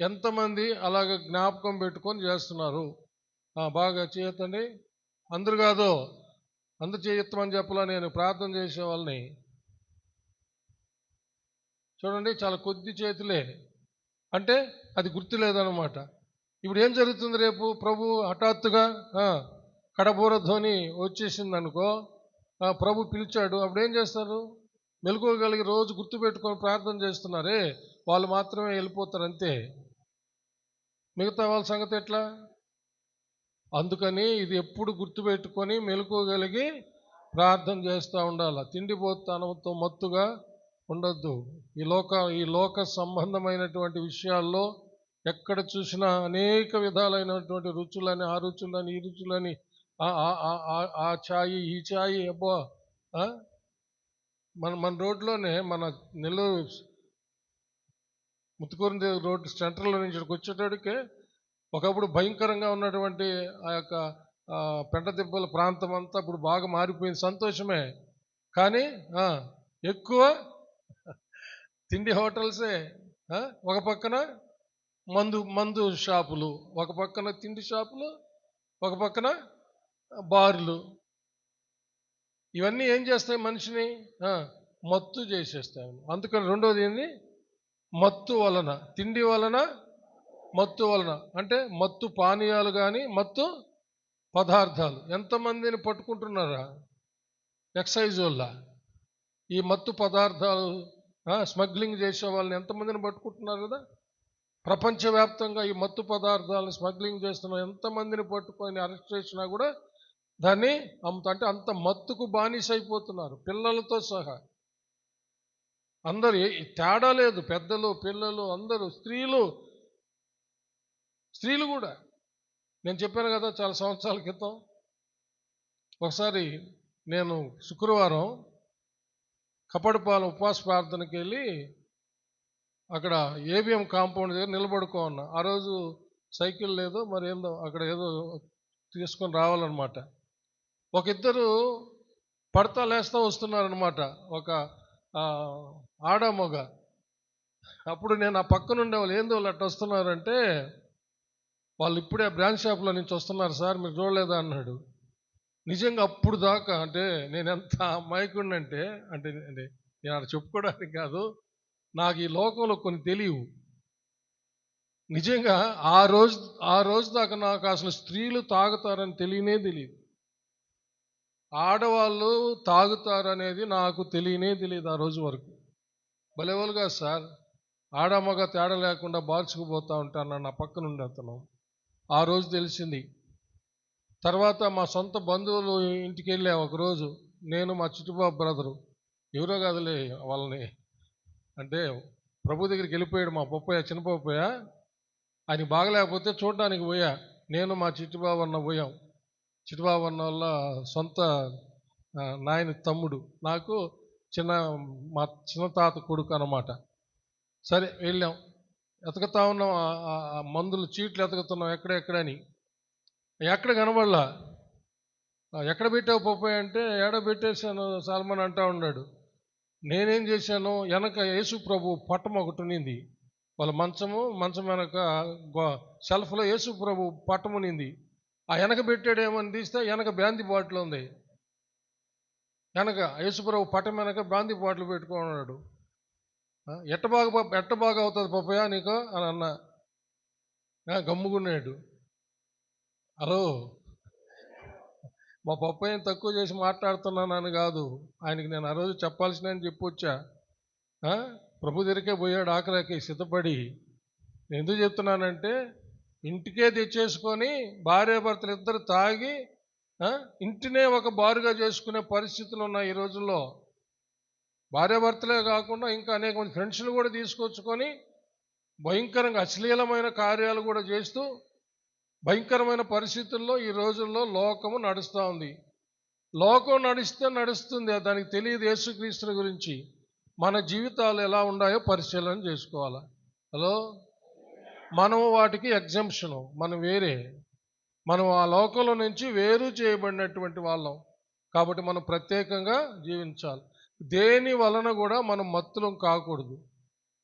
ఎంతమంది అలాగ జ్ఞాపకం పెట్టుకొని చేస్తున్నారు? బాగా చేయొద్దండి. అందరు కాదు, అందరు చేయొత్తమని చెప్పలా, నేను ప్రార్థన చేసే వాళ్ళని. చూడండి, చాలా కొద్ది చేతులే. అంటే అది గుర్తు లేదన్నమాట. ఇప్పుడు ఏం జరుగుతుంది? రేపు ప్రభు హఠాత్తుగా కడబూర ధ్వని వచ్చేసింది అనుకో, ప్రభు పిలిచాడు, అప్పుడు ఏం చేస్తారు? మెలకువగలిగి రోజు గుర్తుపెట్టుకొని ప్రార్థన చేస్తున్నారే వాళ్ళు మాత్రమే వెళ్ళిపోతారు అంతే. మిగతా వాళ్ళ సంగతి ఎట్లా? అందుకని ఇది ఎప్పుడు గుర్తుపెట్టుకొని మెలకువగలిగి ప్రార్థన చేస్తూ ఉండాలి. తిండిపోతనంతో మత్తుగా ఉండొద్దు. ఈ లోక సంబంధమైనటువంటి విషయాల్లో ఎక్కడ చూసినా అనేక విధాలైనటువంటి రుచులని, ఆ రుచులని, ఈ రుచులని, ఆ ఛాయి, ఈ ఛాయి, అబ్బా. మన రోడ్లోనే, మన నెల్లూరు ముత్తుకూరు రోడ్డు సెంటర్లో నుంచి ఇక్కడికి వచ్చేటడికే ఒకప్పుడు భయంకరంగా ఉన్నటువంటి ఆ యొక్క పెంటదిబ్బల ప్రాంతం అంతా ఇప్పుడు బాగా మారిపోయింది. సంతోషమే. కానీ ఎక్కువ తిండి హోటల్సే. ఒక పక్కన మందు షాపులు, ఒక పక్కన తిండి షాపులు, ఒక పక్కన బార్లు. ఇవన్నీ ఏం చేస్తాయి? మనిషిని మత్తు చేసేస్తాయి. అందుకని రెండోది ఏంది? మత్తు వలన, తిండి వలన, మత్తు వలన. అంటే మత్తు పానీయాలు కానీ మత్తు పదార్థాలు. ఎంతమందిని పట్టుకుంటున్నారా ఎక్సైజ్ వల్ల? ఈ మత్తు పదార్థాలు స్మగ్లింగ్ చేసే వాళ్ళని ఎంతమందిని పట్టుకుంటున్నారు కదా. ప్రపంచవ్యాప్తంగా ఈ మత్తు పదార్థాలను స్మగ్లింగ్ చేస్తున్న ఎంతమందిని పట్టుకొని అరెస్ట్ చేసినా కూడా దాన్ని అంటే అంత మత్తుకు బానిసైపోతున్నారు, పిల్లలతో సహా. అందరూ తేడా లేదు, పెద్దలు, పిల్లలు, అందరూ, స్త్రీలు కూడా. నేను చెప్పాను కదా చాలా సంవత్సరాల క్రితం, ఒకసారి నేను శుక్రవారం కపడపాలెం ఉపవాస ప్రార్థనకి వెళ్ళి అక్కడ ఏబిఎం కాంపౌండ్ దగ్గర నిలబడుకో ఉన్నా. ఆ రోజు సైకిల్ లేదో మరి ఏందో అక్కడ ఏదో తీసుకొని రావాలన్నమాట. ఒక ఇద్దరు పడతా లేస్తా వస్తున్నారనమాట, ఒక ఆడ మగ. అప్పుడు నేను ఆ పక్కనుండే వాళ్ళు ఏందో వాళ్ళు అట్లా వస్తున్నారంటే, వాళ్ళు ఇప్పుడే బ్రాంచ్ షాప్లో నుంచి వస్తున్నారు సార్, మీరు చూడలేదా అన్నాడు. నిజంగా అప్పుడు దాకా అంటే నేను ఎంత అమాయకుడినంటే, అంటే నేను అక్కడ చెప్పుకోవడానికి కాదు, నాకు ఈ లోకంలో కొన్ని తెలియవు. నిజంగా ఆ రోజు దాకా నాకు అసలు స్త్రీలు తాగుతారని తెలియదు. ఆడవాళ్ళు తాగుతారనేది నాకు తెలియదు ఆ రోజు వరకు. భలేవాళ్ళుగా సార్, ఆడమగ తేడా లేకుండా బార్చుకుపోతూ ఉంటాను నా పక్కనుండి అతను. ఆ రోజు తెలిసింది. తర్వాత మా సొంత బంధువులు ఇంటికి వెళ్ళా ఒకరోజు, నేను మా చిట్టుబాబు బ్రదరు, ఎవరో కాదులే వాళ్ళని, అంటే ప్రభు దగ్గరికి వెళ్ళిపోయాడు మా పప్పయ్య, చిన్న పప్పయ్య. ఆయన బాగలేకపోతే చూడడానికి పోయా. నేను మా చిట్టుబాబు అన్న పోయాం. చిట్టుబాబు అన్న వల్ల సొంత నాయన తమ్ముడు, నాకు మా చిన్న తాత కొడుకు అన్నమాట. సరే వెళ్ళాం, ఎతకుతా ఉన్నాం, మందులు చీట్లు ఎతకుతున్నాం ఎక్కడెక్కడని. ఎక్కడ కనబడలా. ఎక్కడ పెట్టావు పప్పయ్య అంటే, ఏడ పెట్టేశాను సాల్మన్ అంటా ఉన్నాడు. నేనేం చేశాను, వెనక యేసు ప్రభు పట్టం ఒకటి ఉన్నింది, వాళ్ళ మంచం వెనక షెల్ఫ్లో యేసు ప్రభు పట్టం ఉన్నింది. ఆ వెనక పెట్టాడేమని తీస్తే వెనక బ్రాంతి బాటిల్ ఉంది. వెనక యేసు ప్రభు పట్టం వెనక బ్రాంతి బాటిల్ పెట్టుకున్నాడు. ఎట్ట బాగా అవుతుంది పప్పయ్య నీకు అని అన్నా. గమ్ముకున్నాడు. హలో, మా పప్పయ్యని తక్కువ చేసి మాట్లాడుతున్నానని కాదు, ఆయనకి నేను ఆ రోజు చెప్పాల్సిన చెప్పొచ్చా. ప్రభు దగ్గరికే పోయాడు ఆఖరికి సిద్ధపడి. నేను ఎందుకు చెప్తున్నానంటే, ఇంటికే తెచ్చేసుకొని భార్యాభర్తలు ఇద్దరు తాగి ఇంటినే ఒక బారుగా చేసుకునే పరిస్థితులు ఉన్నాయి ఈ రోజుల్లో. భార్యాభర్తలే కాకుండా ఇంకా అనేక మంది ఫ్రెండ్స్ని కూడా తీసుకొచ్చుకొని భయంకరంగా అశ్లీలమైన కార్యాలు కూడా చేస్తూ భయంకరమైన పరిస్థితుల్లో ఈ రోజుల్లో లోకము నడుస్తూ ఉంది. లోకం నడుస్తుంది, దానికి తెలియదు యేసుక్రీస్తు గురించి. మన జీవితాలు ఎలా ఉన్నాయో పరిశీలన చేసుకోవాలి. హలో, మనము వాటికి ఎగ్జంప్షను, మనం వేరే, మనం ఆ లోకంలో నుంచి వేరు చేయబడినటువంటి వాళ్ళం. కాబట్టి మనం ప్రత్యేకంగా జీవించాలి. దేని వలన కూడా మనం మత్తులం కాకూడదు.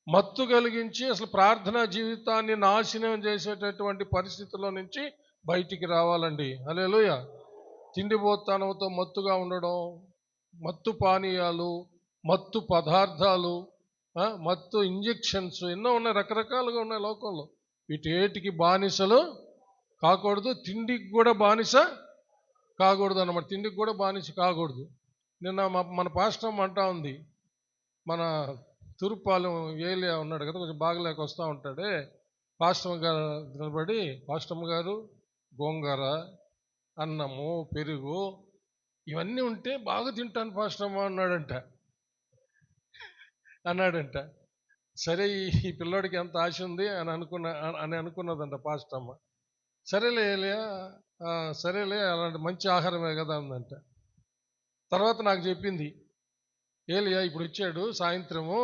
మత్తు కలిగించి అసలు ప్రార్థనా జీవితాన్ని నాశనం చేసేటటువంటి పరిస్థితుల్లో నుంచి బయటికి రావాలండి. హల్లెలూయా. తిండిపోతనంతో మత్తుగా ఉండడం, మత్తు పానీయాలు, మత్తు పదార్థాలు, మత్తు ఇంజెక్షన్స్ ఎన్నో ఉన్నాయి, రకరకాలుగా ఉన్నాయి లోకంలో. వీటేటికి బానిసలు కాకూడదు. తిండికి కూడా బానిస కాకూడదు అన్నమాట. తిండికి కూడా బానిస కాకూడదు. నిన్న మన పాస్టర్ అంటా ఉంది, మన తూర్పాలెం ఏలియా ఉన్నాడు కదా, కొంచెం బాగలేక వస్తూ ఉంటాడే, పాస్టమ్ గారు నిలబడి, పాస్టమ్ గారు గోంగూర, అన్నము, పెరుగు ఇవన్నీ ఉంటే బాగా తింటాను పాస్టర్ అమ్మ అన్నాడంట. సరే ఈ పిల్లోడికి ఎంత ఆశ ఉంది అని అనుకున్నదంట పాస్టర్ అమ్మ. సరేలే అలాంటి మంచి ఆహారమే కదా అందంట. తర్వాత నాకు చెప్పింది, ఏలియా ఇప్పుడు ఇచ్చాడు సాయంత్రము,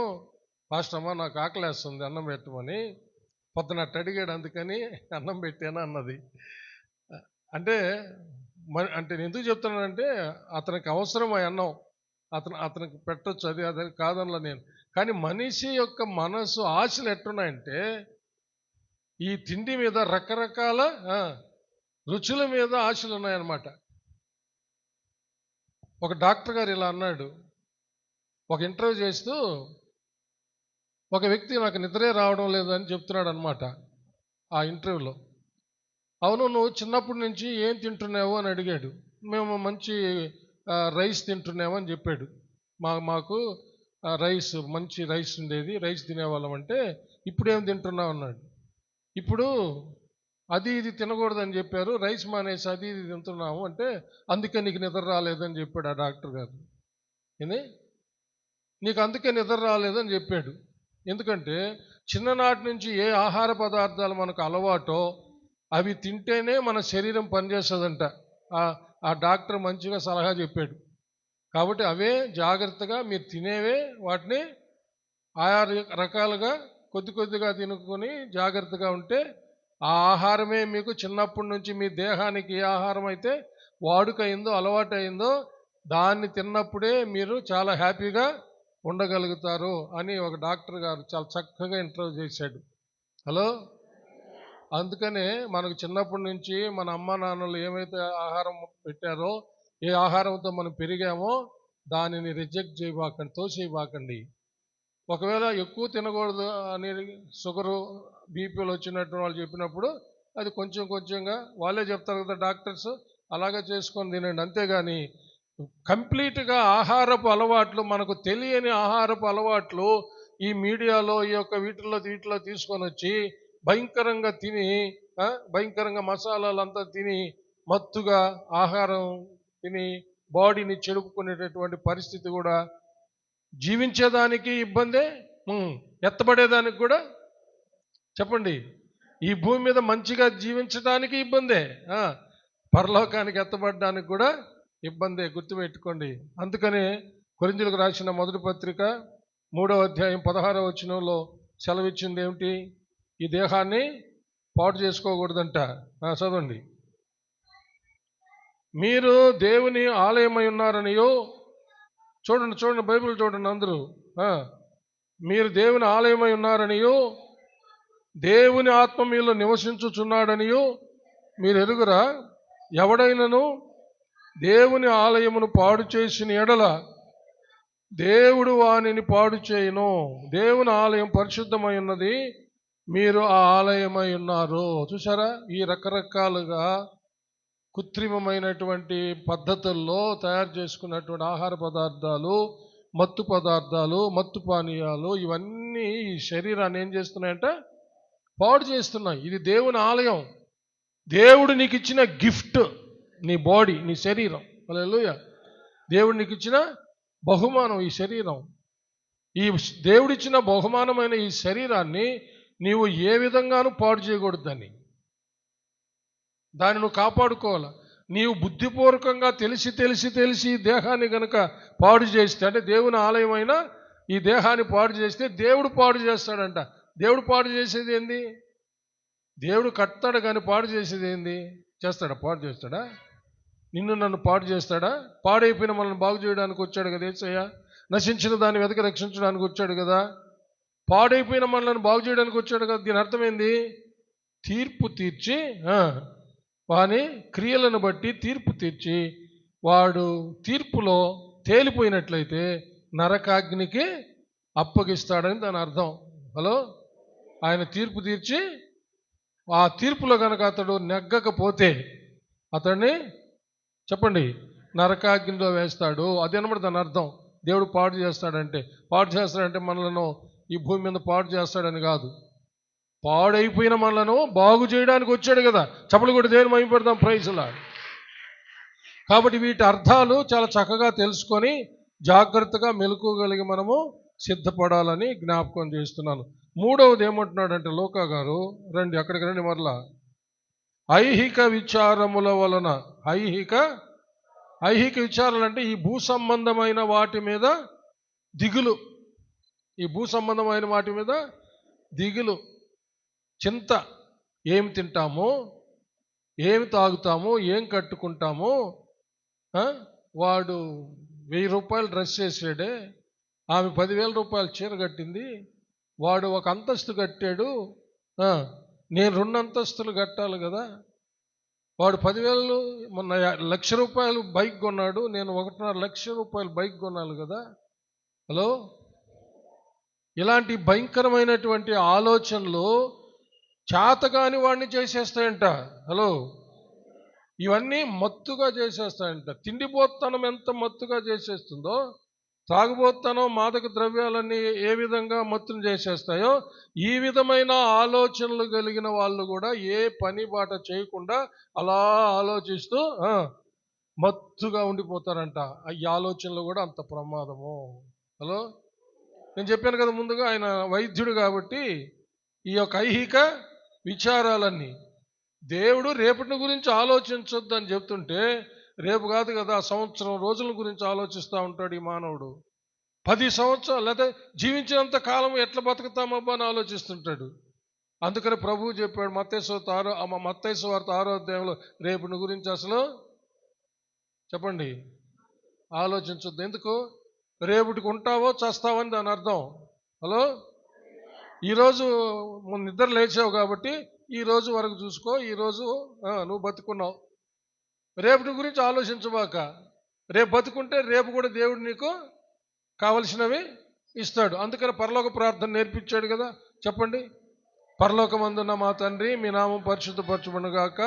పాస్టర్ అమ్మ నాకు ఆకలేస్తుంది అన్నం పెట్టమని, పొద్దునట్టు అడిగాడు అందుకని అన్నం పెట్టాను అన్నది. అంటే నేను ఎందుకు చెప్తున్నానంటే అతనికి అవసరం ఆ అన్నం, అతనికి పెట్టొచ్చు, అది కాదనలా నేను. కానీ మనిషి యొక్క మనసు ఆశలు ఎట్టున్నాయంటే ఈ తిండి మీద రకరకాల రుచుల మీద ఆశలు ఉన్నాయన్నమాట. ఒక డాక్టర్ గారు ఇలా అన్నాడు ఒక ఇంటర్వ్యూ చేస్తూ, ఒక వ్యక్తి నాకు నిద్రే రావడం లేదని చెప్తున్నాడు అనమాట ఆ ఇంటర్వ్యూలో. అవును, నువ్వు చిన్నప్పటి నుంచి ఏం తింటున్నావు అని అడిగాడు. మేము మంచి రైస్ తింటున్నాము అని చెప్పాడు. మాకు రైస్, మంచి రైస్ ఉండేది, రైస్ తినేవాళ్ళం. అంటే ఇప్పుడు ఏం తింటున్నావు అన్నాడు. ఇప్పుడు అది ఇది తినకూడదని చెప్పారు, రైస్ మానేసి అది ఇది తింటున్నాము అంటే అందుకే నీకు నిద్ర రాలేదని చెప్పాడు ఆ డాక్టర్ గారు. నీకు అందుకే నిద్ర రాలేదని చెప్పాడు. ఎందుకంటే చిన్ననాటి నుంచి ఏ ఆహార పదార్థాలు మనకు అలవాటో అవి తింటేనే మన శరీరం పనిచేస్తుందంట. ఆ డాక్టర్ మంచిగా సలహా చెప్పాడు. కాబట్టి అవే జాగ్రత్తగా మీరు తినేవే, వాటిని ఆయా రకాలుగా కొద్దిగా తినుకొని జాగ్రత్తగా ఉంటే ఆ ఆహారమే మీకు చిన్నప్పటి నుంచి మీ దేహానికి ఏ ఆహారం అయితే వాడుకయిందో, అలవాటైందో దాన్ని తిన్నప్పుడే మీరు చాలా హ్యాపీగా ఉండగలుగుతారు అని ఒక డాక్టర్ గారు చాలా చక్కగా ఇంటర్వ్యూ చేశాడు. హలో, అందుకనే మనకు చిన్నప్పటి నుంచి మన అమ్మ నాన్నలు ఏమైతే ఆహారం పెట్టారో, ఏ ఆహారంతో మనం పెరిగామో దానిని రిజెక్ట్ చేయబాకండి, తోసేయబాకండి. ఒకవేళ ఎక్కువ తినకూడదు అని షుగరు, బీపీలు వచ్చినట్టు వాళ్ళు చెప్పినప్పుడు అది కొంచెంగా వాళ్ళే చెప్తారు కదా డాక్టర్స్, అలాగే చేసుకొని తినండి. అంతేగాని కంప్లీట్గా ఆహారపు అలవాట్లు, మనకు తెలియని ఆహారపు అలవాట్లు ఈ మీడియాలో ఈ యొక్క వీటిల్లో తీసుకొని వచ్చి భయంకరంగా తిని, భయంకరంగా మసాలాలంతా తిని మత్తుగా ఆహారం తిని బాడీని చెడుపుకునేటటువంటి పరిస్థితి కూడా, జీవించేదానికి ఇబ్బందే, ఎత్తబడేదానికి కూడా. చెప్పండి, ఈ భూమి మీద మంచిగా జీవించడానికి ఇబ్బందే, పరలోకానికి ఎత్తబడడానికి కూడా ఇబ్బందే, గుర్తుపెట్టుకోండి. అందుకనే కొరింథీయులకు రాసిన మొదటి పత్రిక 3వ అధ్యాయం 16వ వచనంలో సెలవిచ్చింది ఏమిటి? ఈ దేహాన్ని పాడు చేసుకోకూడదంట. చదవండి. మీరు దేవుని ఆలయమై ఉన్నారనియో, చూడండి బైబిల్ చూడండి అందరూ. మీరు దేవుని ఆలయమై ఉన్నారనియో, దేవుని ఆత్మ మీలో నివసించుచున్నాడనియో మీరు ఎరుగురా? ఎవడైనను దేవుని ఆలయమును పాడు చేసిన ఎడల దేవుడు వానిని పాడు చేయును. దేవుని ఆలయం పరిశుద్ధమై ఉన్నది, మీరు ఆ ఆలయమై ఉన్నారు. చూసారా, ఈ రకరకాలుగా కృత్రిమమైనటువంటి పద్ధతుల్లో తయారు చేసుకున్నటువంటి ఆహార పదార్థాలు, మత్తు పదార్థాలు, మత్తు పానీయాలు ఇవన్నీ ఈ శరీరాన్ని ఏం చేస్తున్నాయంట? పాడు చేస్తున్నాయి. ఇది దేవుని ఆలయం, దేవుడు నీకు ఇచ్చిన గిఫ్ట్, నీ బాడీ, నీ శరీరం. హల్లెలూయా. దేవుడు నీకు ఇచ్చిన బహుమానం ఈ శరీరం. ఈ దేవుడిచ్చిన బహుమానమైన ఈ శరీరాన్ని నీవు ఏ విధంగానూ పాడు చేయకూడదు. దాన్ని నువ్వు కాపాడుకోవాలి. నీవు బుద్ధిపూర్వకంగా తెలిసి దేహాన్ని గనక పాడు చేస్తే, అంటే దేవుని ఆలయమైన ఈ దేహాన్ని పాడు చేస్తే దేవుడు పాడు చేస్తాడంట. దేవుడు పాడు చేసేది ఏంది? దేవుడు కడతాడు కానీ పాడు చేసేది ఏంది? చేస్తాడా? పాడు చేస్తాడా? నిన్ను నన్ను పాడు చేస్తాడా? పాడైపోయిన మనల్ని బాగు చేయడానికి వచ్చాడు కదా యేసయ్య. నశించిన దాన్ని వెతక రక్షించడానికి వచ్చాడు కదా. పాడైపోయిన మనల్ని బాగు చేయడానికి వచ్చాడు కదా. దీని అర్థమైంది, తీర్పు తీర్చి, వాని క్రియలను బట్టి తీర్పు తీర్చి, వాడు తీర్పులో తేలిపోయినట్లయితే నరకాగ్నికి అప్పగిస్తాడని దాని అర్థం. హలో, ఆయన తీర్పు తీర్చి ఆ తీర్పులో కనుక అతడు నెగ్గకపోతే అతన్ని, చెప్పండి, నరకాగ్నిలో వేస్తాడు. అది అనమాట దాని అర్థం. దేవుడు పాడు చేస్తాడంటే మనలను ఈ భూమి మీద పాడు చేస్తాడని కాదు. పాడైపోయిన మనలను బాగు చేయడానికి వచ్చాడు కదా. చప్పలు కొట్టి దేవుని మహిమ పెడదాం. Praise Lord. కాబట్టి వీటి అర్థాలు చాలా చక్కగా తెలుసుకొని జాగ్రత్తగా మెలకువగలిగి మనము సిద్ధపడాలని జ్ఞాపకం చేస్తున్నాను. మూడవది ఏమంటున్నాడంటే లూకా గారు, రండి అక్కడికి రండి మరలా. ఐహిక విచారముల వలన, ఐహిక విచారాలు అంటే ఈ భూ సంబంధమైన వాటి మీద దిగులు, ఈ భూ సంబంధమైన వాటి మీద దిగులు, చింత. ఏమి తింటాము, ఏమి తాగుతాము, ఏం కట్టుకుంటాము, వాడు 1000 రూపాయలు డ్రెస్ చేసాడే, ఆమె 10,000 రూపాయలు చీర కట్టింది, వాడు ఒక అంతస్తు కట్టాడు, నేను 2 అంతస్తులు కట్టాలి కదా, వాడు 10,000 మొన్న 1,00,000 రూపాయలు బైక్ కొన్నాడు, నేను 1,50,000 రూపాయలు బైక్ కొనాలి కదా. హలో, ఇలాంటి భయంకరమైనటువంటి ఆలోచనలు చేతగాని వాడిని చేసేస్తాయంట. హలో, ఇవన్నీ మత్తుగా చేసేస్తాయంట. తిండిపోతనం ఎంత మత్తుగా చేసేస్తుందో, తాగుబోతనం, మాదక ద్రవ్యాలన్నీ ఏ విధంగా మత్తును చేసేస్తాయో, ఈ విధమైన ఆలోచనలు కలిగిన వాళ్ళు కూడా ఏ పని బాట చేయకుండా అలా ఆలోచిస్తూ మత్తుగా ఉండిపోతారంట. ఈ ఆలోచనలు కూడా అంత ప్రమాదము. హలో, నేను చెప్పాను కదా ముందుగా, ఆయన వైద్యుడు కాబట్టి ఈ యొక్క ఐహిక విచారాలన్నీ, దేవుడు రేపటి గురించి ఆలోచించొద్దు అని చెప్తుంటే, రేపు కాదు కదా, సంవత్సరం రోజుల గురించి ఆలోచిస్తూ ఉంటాడు ఈ మానవుడు. 10 సంవత్సరాలు లేదా జీవించినంత కాలం ఎట్లా బతుకుతామబ్బా అని ఆలోచిస్తుంటాడు. అందుకని ప్రభువు చెప్పాడు మత్తయి వార్త 6వ అధ్యాయంలో, రేపటి గురించి అసలు చెప్పండి ఆలోచించొద్దు. ఎందుకు? రేపటికి ఉంటావో చస్తావని దాని అర్థం. హలో, ఈరోజు నిద్ర లేచావు కాబట్టి ఈ రోజు వరకు చూసుకో, ఈరోజు నువ్వు బతుకున్నావు. రేపటి గురించి ఆలోచించబాక. రేపు బతుకుంటే రేపు కూడా దేవుడు నీకు కావలసినవి ఇస్తాడు. అందుకని పరలోక ప్రార్థన నేర్పించాడు కదా. చెప్పండి. పరలోకమందున్న మా తండ్రి, మీ నామం పరిశుద్ధపరచుబడుగాక,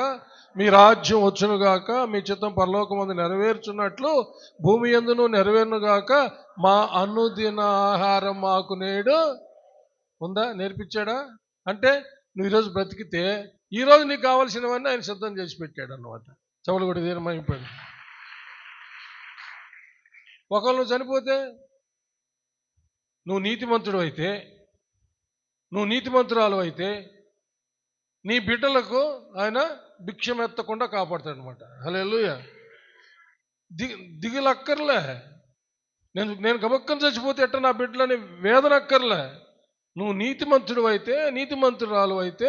మీ రాజ్యం వచ్చునుగాక, మీ చిత్తం పరలోకమందు నెరవేర్చున్నట్లు భూమి యందును నెరవేరునుగాక, మా అనుదిన ఆహారం మాకు నేడు. ఉందా? నేర్పించాడా? అంటే నువ్వు ఈరోజు బ్రతికితే ఈరోజు నీకు కావాల్సినవన్నీ ఆయన సిద్ధం చేసి పెట్టాడు అన్నమాట. చెవులు కూడా దీనమైపోయింది. ఒకవేళ నువ్వు చనిపోతే, నువ్వు నీతిమంతుడు అయితే, నువ్వు నీతిమంతురాలు అయితే, నీ బిడ్డలకు ఆయన భిక్షమెత్తకుండా కాపాడుతాడు అనమాట. హల్లెలూయా. దిగులక్కర్లే. నేను గబక్కని చచ్చిపోతే ఎట్ట నా బిడ్డలని వేదనక్కర్లే. నువ్వు నీతిమంతుడు అయితే, నీతిమంతురాలు అయితే,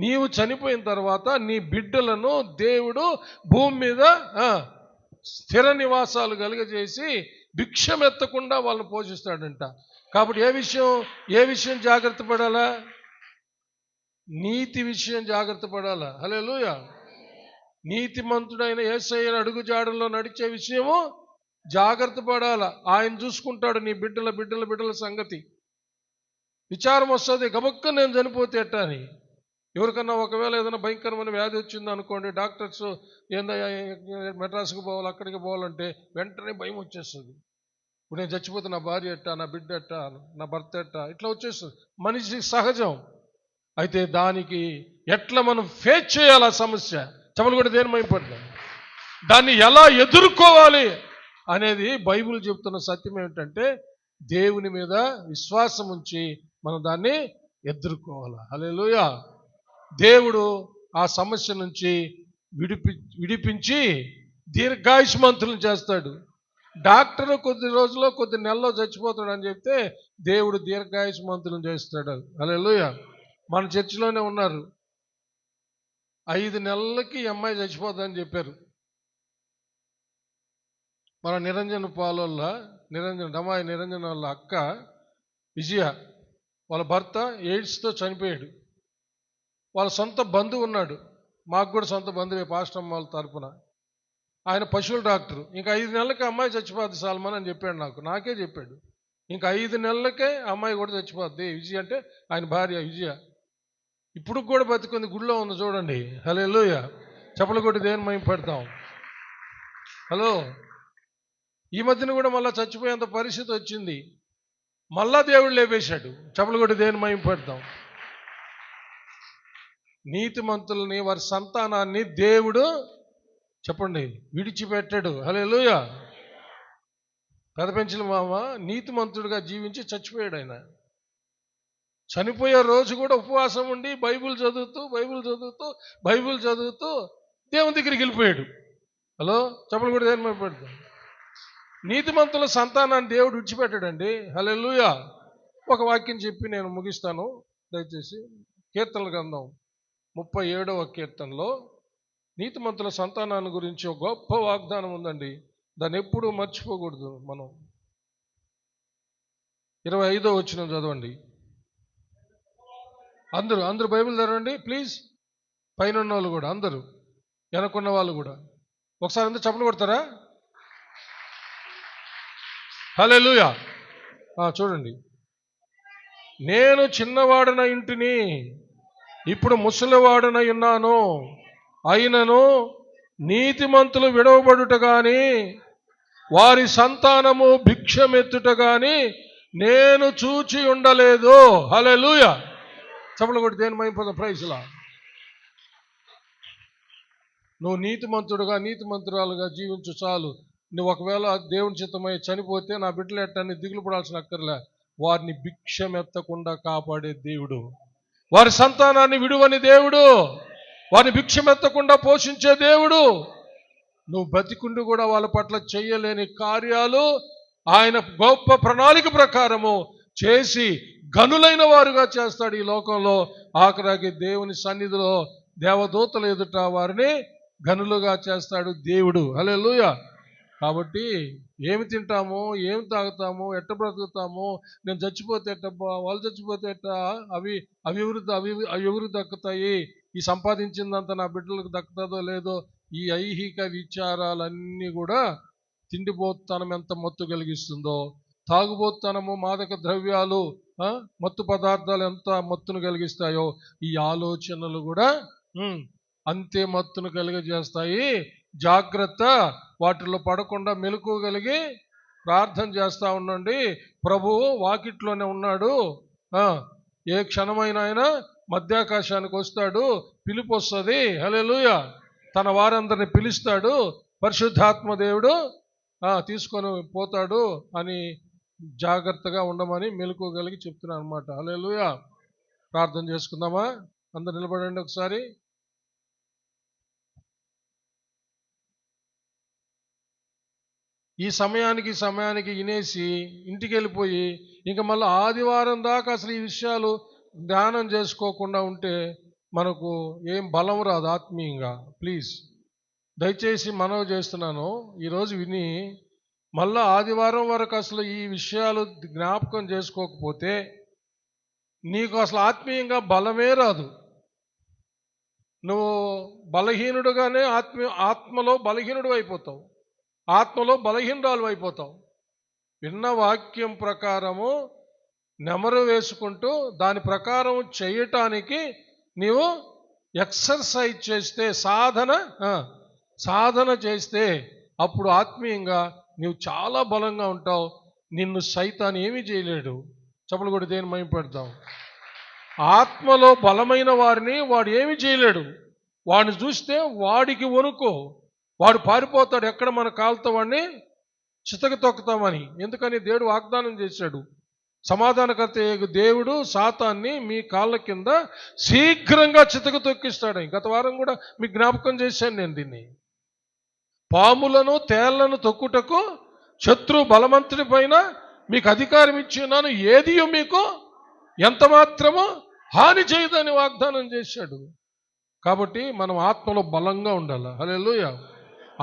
నీవు చనిపోయిన తర్వాత నీ బిడ్డలను దేవుడు భూమి మీద స్థిర నివాసాలు కలుగజేసి భిక్షమెత్తకుండా వాళ్ళని పోషిస్తాడంట. కాబట్టి ఏ విషయం జాగ్రత్త పడాలా? నీతి విషయం జాగ్రత్త పడాలా. హల్లెలూయా. నీతిమంతుడైన యేసయ్య అడుగుజాడల్లో నడిచే విషయము జాగ్రత్త పడాలా. ఆయన చూసుకుంటాడు నీ బిడ్డల సంగతి. విచారం వస్తుంది, గబక్క నేను చనిపోతే ఎట్టా అని. ఎవరికన్నా ఒకవేళ ఏదైనా భయంకరమైన వ్యాధి వచ్చింది అనుకోండి, డాక్టర్స్ ఏందయ్యా మెడ్రాస్కి పోవాలి, అక్కడికి పోవాలంటే వెంటనే భయం వచ్చేస్తుంది. ఇప్పుడు నేను చచ్చిపోతే నా భార్య ఎట్టా, నా బిడ్డ ఎట్టా, నా భర్త ఎట్టా, ఇట్లా వచ్చేస్తుంది. మనిషి సహజం. అయితే దానికి ఎట్లా మనం ఫేస్ చేయాలి ఆ సమస్య, చెప్పలు కూడా దేని భయపడతాం, దాన్ని ఎలా ఎదుర్కోవాలి అనేది బైబిల్ చెప్తున్న సత్యం ఏమిటంటే, దేవుని మీద విశ్వాసం ఉంచి మనం దాన్ని ఎదుర్కోవాలి. హల్లెలూయా. దేవుడు ఆ సమస్య నుంచి విడిపించి దీర్ఘాయుష్మంతులను చేస్తాడు. డాక్టర్ కొద్ది రోజుల్లో కొద్ది నెలలో చచ్చిపోతాడు అని చెప్తే దేవుడు దీర్ఘాయుష్మంతులను చేస్తాడు. హల్లెలూయా. మన చర్చిలోనే ఉన్నారు, 5 నెలలకి అమ్మాయి చచ్చిపోతుందని చెప్పారు. మన నిరంజన్ వాళ్ళ అక్క విజయ, వాళ్ళ భర్త ఎయిడ్స్తో చనిపోయాడు. వాళ్ళ సొంత బంధువు ఉన్నాడు, మాకు కూడా సొంత బంధువే, పాస్టర్ వాళ్ళ తరపున. ఆయన పశువుల డాక్టరు. ఇంకా 5 నెలలకి అమ్మాయి చచ్చిపోద్ది సాల్మన్ అని చెప్పాడు నాకే చెప్పాడు. ఇంకా 5 నెలలకే అమ్మాయి కూడా చచ్చిపోద్ది. విజయ అంటే ఆయన భార్య విజయ. ఇప్పుడు కూడా బతికుంది, గుడిలో ఉంది చూడండి. హల్లెలూయా. చప్పలు కొట్టి దేవుని మహిమ పెడతాం. హలో, ఈ మధ్యన కూడా మళ్ళీ చచ్చిపోయేంత పరిస్థితి వచ్చింది, మళ్ళా దేవుడు లేపేశాడు. చప్పలు కొట్టి దేవుని మహిమ పెడతాం. నీతిమంతుల్ని వారి సంతానాన్ని దేవుడు చెప్పండి విడిచిపెట్టాడు. హల్లెలూయా. పెద్ద పెంచిన మామ నీతిమంతుడిగా జీవించి చచ్చిపోయాడు. ఆయన చనిపోయే రోజు కూడా ఉపవాసం ఉండి బైబిల్ చదువుతూ దేవుని దగ్గరికి వెళ్ళిపోయాడు. హలో, చెప్పలు కూడా దేని పెడతాం. నీతిమంతుల సంతానాన్ని దేవుడు విడిచిపెట్టాడండి. హల్లెలూయా. ఒక వాక్యం చెప్పి నేను ముగిస్తాను దయచేసి. కీర్తనల గ్రంథం 37వ కీర్తనలో నీతిమంతుల సంతానాన్ని గురించి ఒక గొప్ప వాగ్దానం ఉందండి. దాన్ని ఎప్పుడూ మర్చిపోకూడదు మనం. 25వ వచనం చదవండి. అందరూ బైబిల్ చదవండి ప్లీజ్. పైన ఉన్న వాళ్ళు కూడా, అందరూ వెనకున్న వాళ్ళు కూడా ఒకసారి అందరూ చప్పట్లు కొడతారా? హల్లెలూయా. చూడండి, నేను చిన్నవాడనై ఇంటిని, ఇప్పుడు ముసలివాడనై ఉన్నాను. అయినను నీతిమంతులు విడవబడుట గాని వారి సంతానము భిక్షమెత్తుట గాని నేను చూచి ఉండలేదు. హల్లెలూయా. చప్పట్లు కొట్టి దేని మహిమ ప్రైజ్లా. నువ్వు నీతిమంతురాలుగా జీవించు చాలు. నువ్వు ఒకవేళ దేవుని చిత్తమై చనిపోతే నా బిడ్డలు ఎట్టని దిగులు పడాల్సిన అక్కర్లే. వారిని భిక్షమెత్తకుండా కాపాడే దేవుడు, వారి సంతానాన్ని విడువని దేవుడు, వారిని భిక్షమెత్తకుండా పోషించే దేవుడు. నువ్వు బతికుండి కూడా వాళ్ళ పట్ల చెయ్యలేని కార్యాలు ఆయన గొప్ప ప్రణాళిక ప్రకారము చేసి గనులైన వారుగా చేస్తాడు ఈ లోకంలో. ఆఖరికి దేవుని సన్నిధిలో దేవదూతల ఎదుట వారిని గనులుగా చేస్తాడు దేవుడు. హల్లెలూయా. కాబట్టి ఏమి తింటాము, ఏమి తాగుతాము, ఎట్ట బ్రతుకుతాము, నేను చచ్చిపోతే ఎట్టబ్బా, వాళ్ళు చచ్చిపోతే ఎట్ట, అవి ఎవరు దక్కుతాయి, ఈ సంపాదించిందంతా నా బిడ్డలకు దక్కుతుందో లేదో, ఈ ఐహిక విచారాలన్నీ కూడా తిండిపోతనం ఎంత మత్తు కలిగిస్తుందో, తాగుబోతనము, మాదక ద్రవ్యాలు, మత్తు పదార్థాలు ఎంత మత్తును కలిగిస్తాయో, ఈ ఆలోచనలు కూడా అంతే మత్తును కలిగజేస్తాయి. జాగ్రత్త, వాటిల్లో పడకుండా మెలకువగలిగి ప్రార్థన చేస్తూ ఉండండి. ప్రభువు వాకిట్లోనే ఉన్నాడు. ఏ క్షణమైన ఆయన మధ్యాకాశానికి వస్తాడు, పిలుపు వస్తుంది. హల్లెలూయా. తన వారందరిని పిలుస్తాడు, పరిశుద్ధాత్మ దేవుడు తీసుకొని పోతాడు అని జాగ్రత్తగా ఉండమని మెలకువగలిగి చెప్తున్నాను అనమాట. హల్లెలూయా. ప్రార్థన చేసుకుందామా? అందరు నిలబడండి ఒకసారి. ఈ సమయానికి వినేసి ఇంటికి వెళ్ళిపోయి ఇంకా మళ్ళీ ఆదివారం దాకా అసలు ఈ విషయాలు ధ్యానం చేసుకోకుండా ఉంటే మనకు ఏం బలం రాదు ఆత్మీయంగా. ప్లీజ్ దయచేసి మనవి చేస్తున్నాను, ఈరోజు విని మళ్ళా ఆదివారం వరకు అసలు ఈ విషయాలు జ్ఞాపకం చేసుకోకపోతే నీకు అసలు ఆత్మీయంగా బలమే రాదు. నువ్వు బలహీనుడుగానే ఆత్మలో బలహీనుడు అయిపోతావు, ఆత్మలో బలహీనరాలు అయిపోతావు. విన్న వాక్యం ప్రకారము నెమరు వేసుకుంటూ దాని ప్రకారం చేయటానికి నీవు ఎక్సర్సైజ్ చేస్తే, సాధన చేస్తే అప్పుడు ఆత్మీయంగా నీవు చాలా బలంగా ఉంటావు. నిన్ను సైతాన్ ఏమీ చేయలేడు. చప్పలు కూడా దేని మహిమపడతాం. ఆత్మలో బలమైన వారిని వాడు ఏమీ చేయలేడు. వాడిని చూస్తే వాడికి వణుకో, వాడు పారిపోతాడు. ఎక్కడ మన కాలుతో వాడిని చితక తొక్కుతామని. ఎందుకని దేవుడు వాగ్దానం చేశాడు, సమాధానకర్త దేవుడు సాతాన్ని మీ కాళ్ళ కింద శీఘ్రంగా చితక తొక్కిస్తాడని. గత వారం కూడా మీకు జ్ఞాపకం చేశాను నేను దీన్ని. పాములను తేళ్లను తొక్కుటకు శత్రు బలవంతుడి పైన మీకు అధికారం ఇచ్చి ఉన్నాను, ఏది మీకు ఎంత మాత్రమో హాని చేయదని వాగ్దానం చేశాడు. కాబట్టి మనం ఆత్మలో బలంగా ఉండాలి. హల్లెలూయా.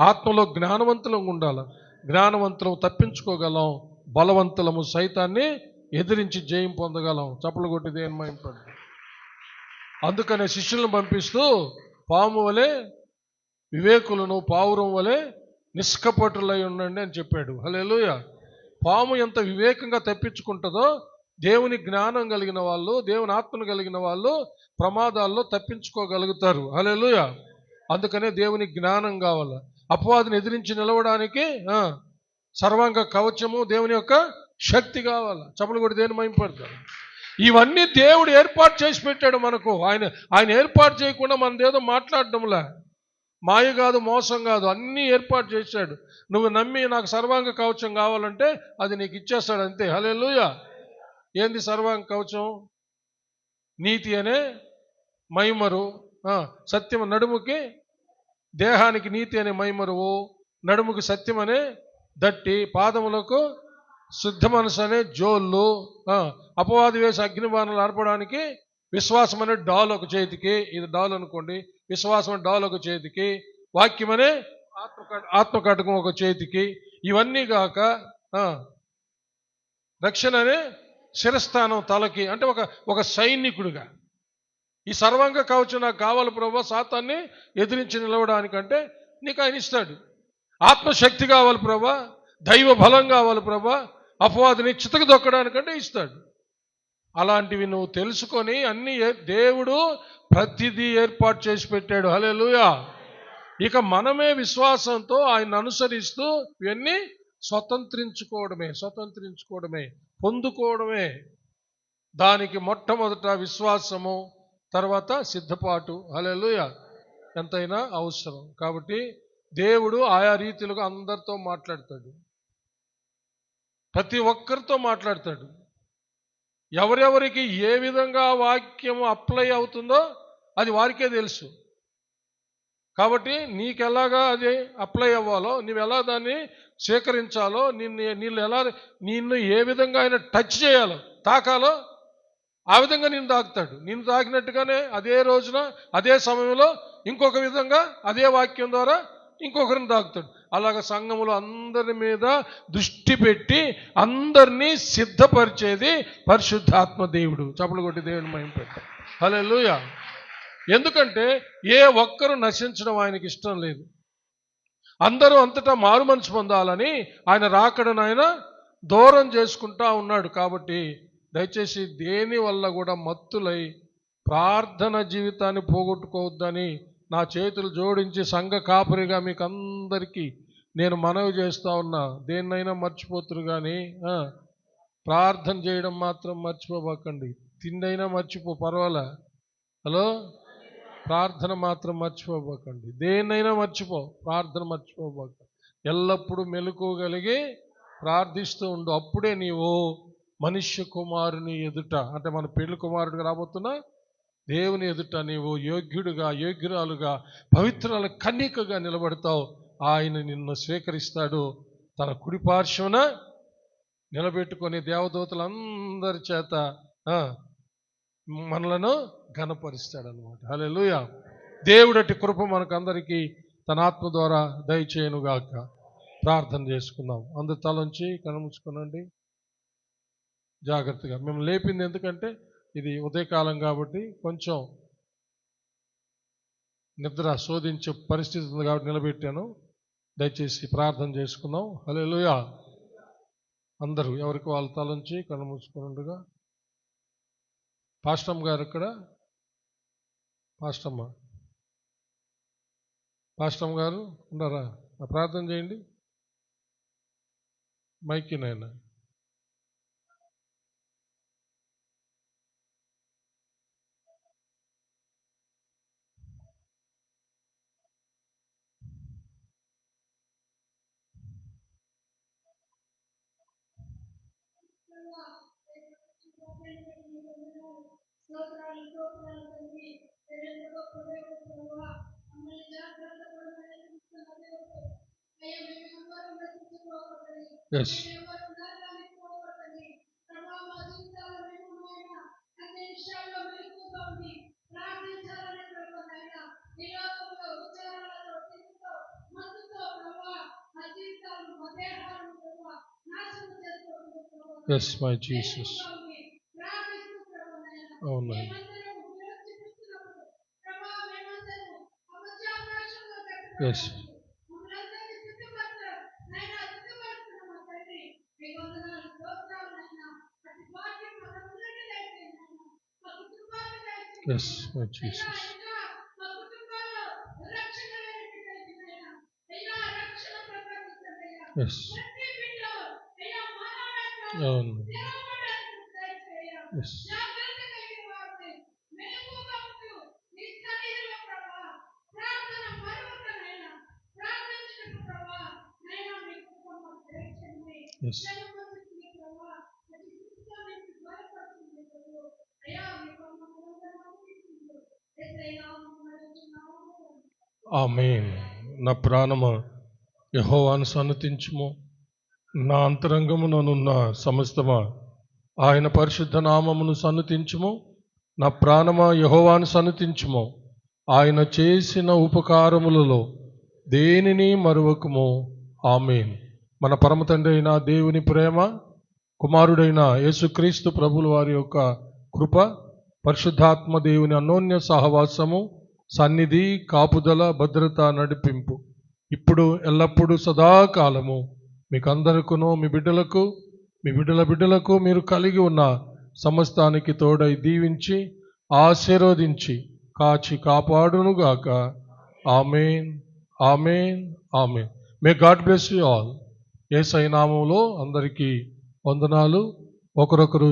ఆత్మలో జ్ఞానవంతులంగా ఉండాలి. జ్ఞానవంతులం తప్పించుకోగలం, బలవంతులము సైతాన్ని ఎదిరించి జయం పొందగలం. చప్పలు కొట్టి దేని మహిమపడు. అందుకనే శిష్యులను పంపిస్తూ పాము వలె వివేకులను, పావురం వలె నిష్కపటులై ఉండండి అని చెప్పాడు. హల్లెలూయా. పాము ఎంత వివేకంగా తప్పించుకుంటుందో దేవుని జ్ఞానం కలిగిన వాళ్ళు, దేవుని ఆత్మను కలిగిన వాళ్ళు ప్రమాదాల్లో తప్పించుకోగలుగుతారు. హల్లెలూయా. అందుకనే దేవుని జ్ఞానం కావాలి. అపవాదిని ఎదిరించి నిలవడానికి సర్వాంగ కవచము, దేవుని యొక్క శక్తి కావాలి. చప్పలు కూడా దేని మహిమపడతారు. ఇవన్నీ దేవుడు ఏర్పాటు చేసి పెట్టాడు మనకు. ఆయన ఏర్పాటు చేయకుండా మనదేదో మాట్లాడడంలా. మాయ కాదు, మోసం కాదు, అన్నీ ఏర్పాటు చేశాడు. నువ్వు నమ్మి నాకు సర్వాంగ కవచం కావాలంటే అది నీకు ఇచ్చేస్తాడు అంతే. హల్లెలూయా. ఏంది సర్వాంగ కవచం? నీతి అనే మైమరు, సత్యం, నడుముకి దేహానికి నీతి అనే మైమరువు, నడుముకి సత్యం అనే దట్టి, పాదములకు శుద్ధ మనసు అనే జోళ్ళు, అపవాది వేసి అగ్నిబాణాలు ఆర్పడానికి విశ్వాసం అనే డాల్ ఒక చేతికి, ఇది డాల్ అనుకోండి, విశ్వాసం అనే డాల్ ఒక చేతికి, వాక్యం అనే ఆత్మకటకం ఒక చేతికి, ఇవన్నీ కాక రక్షణ అనే శిరస్థానం తలకి, అంటే ఒక సైనికుడిగా ఈ సర్వాంగ కవచం నాకు కావాలి ప్రభా, సాతాన్ని ఎదిరించి నిలవడానికంటే నీకు ఆయన ఇస్తాడు. ఆత్మశక్తి కావాలి ప్రభా, దైవ బలం కావాలి ప్రభా, అపవాదిని చితక దొక్కడానికంటే ఇస్తాడు. అలాంటివి నువ్వు తెలుసుకొని అన్ని దేవుడు ప్రతిదీ ఏర్పాటు చేసి పెట్టాడు. హల్లెలూయా. ఇక మనమే విశ్వాసంతో ఆయన అనుసరిస్తూ ఇవన్నీ స్వతంత్రించుకోవడమే, పొందుకోవడమే. దానికి మొట్టమొదట విశ్వాసము, తర్వాత సిద్ధపాటు. హల్లెలూయా. ఎంతైనా అవసరం. కాబట్టి దేవుడు ఆయా రీతిలుగా అందరితో మాట్లాడతాడు, ప్రతి ఒక్కరితో మాట్లాడతాడు. ఎవరెవరికి ఏ విధంగా వాక్యం అప్లై అవుతుందో అది వారికే తెలుసు. కాబట్టి నీకెలాగా అది అప్లై అవ్వాలో, నువ్వెలా దాన్ని స్వీకరించాలో, నిన్ను ఏ విధంగా ఆయన టచ్ చేయాలో, తాకాలో ఆ విధంగా నిన్ను తాకుతాడు. నిన్ను తాకినట్టుగానే అదే రోజున అదే సమయంలో ఇంకొక విధంగా అదే వాక్యం ద్వారా ఇంకొకరిని తాకుతాడు. అలాగ సంఘములో అందరి మీద దృష్టి పెట్టి అందరినీ సిద్ధపరిచేది పరిశుద్ధాత్మ దేవుడు. చప్పలు కొట్టి దేవుని మహిమపెట్టాడు. హల్లెలూయా. ఎందుకంటే ఏ ఒక్కరు నశించడం ఆయనకి ఇష్టం లేదు. అందరూ అంతటా మారు మనసు పొందాలని ఆయన రాకడను ఆయన దూరం చేసుకుంటా ఉన్నాడు. కాబట్టి దయచేసి దేని వల్ల కూడా మత్తులై ప్రార్థన జీవితాన్ని పోగొట్టుకోవద్దని నా చేతులు జోడించి సంఘ కాపరిగా మీకు అందరికీ నేను మనవి చేస్తా ఉన్నా. దేన్నైనా మర్చిపోతురు కానీ ప్రార్థన చేయడం మాత్రం మర్చిపోబాకండి. తిండైనా మర్చిపో, పర్వాలే. హలో, ప్రార్థన మాత్రం మర్చిపోబాకండి. దేన్నైనా మర్చిపో, ప్రార్థన మర్చిపోబాకండి. ఎల్లప్పుడూ మెలకువగలిగి ప్రార్థిస్తూ ఉండు. అప్పుడే నీవు మనుష్య కుమారుని ఎదుట, అంటే మన పెళ్లి కుమారుడిగా రాబోతున్నా దేవుని ఎదుట నీవు యోగ్యురాలుగా పవిత్రాల కన్యకగా నిలబడతావు. ఆయన నిన్ను స్వీకరిస్తాడు, తన కుడి పార్శ్వన నిలబెట్టుకొని దేవదూతలందరి చేత మనలను ఘనపరుస్తాడనమాట. హల్లెలూయా. దేవుడటి కృప మనకందరికీ తన ఆత్మ ద్వారా దయచేయునుగాక. ప్రార్థన చేసుకుందాం. అందరు తలంచి కనుమూసుకోనండి. జాగ్రత్తగా మేము లేపింది ఎందుకంటే ఇది ఉదయకాలం కాబట్టి కొంచెం నిద్ర శోధించే పరిస్థితి ఉంది కాబట్టి నిలబెట్టాను. దయచేసి ప్రార్థన చేసుకుందాం. హల్లెలూయా. అందరూ ఎవరికి వాళ్ళ తలంచి కళ్ళు మూసుకున్నట్టుగా. పాస్టమ్ గారు ఇక్కడ, పాస్టమ్ గారు ఉన్నారా? ప్రార్థన చేయండి. మైకి నాయన. Yes, yes my Jesus. అవునండి. Yes, yes my Jesus. Yes, అవును. Yes. Yes. ఆమేన్. నా ప్రాణమా యెహోవాను సన్నతించుము, నా అంతరంగముననున్న సమస్తమా ఆయన పరిశుద్ధ నామమును సన్నతించుము. నా ప్రాణమా యెహోవాను సన్నతించుము, ఆయన చేసిన ఉపకారములలో దేనిని మరువకుము. ఆమేన్. మన పరమ తండ్రి అయిన దేవుని ప్రేమ, కుమారుడైన యేసుక్రీస్తు ప్రభుల వారి యొక్క కృప, పరిశుద్ధాత్మ దేవుని అన్యోన్య సహవాసము, సన్నిధి, కాపుదల, భద్రత, నడిపింపు ఇప్పుడు ఎల్లప్పుడూ సదాకాలము మీకు అందరికును, మీ బిడ్డలకు, మీ బిడ్డలకు మీరు కలిగి ఉన్న సమస్తానికి తోడై దీవించి ఆశీర్వదించి కాచి కాపాడునుగాక. ఆమేన్, ఆమేన్, ఆమేన్. May God bless you all. Yesayya నామములో అందరికీ వందనాలు. ఒకరొకరు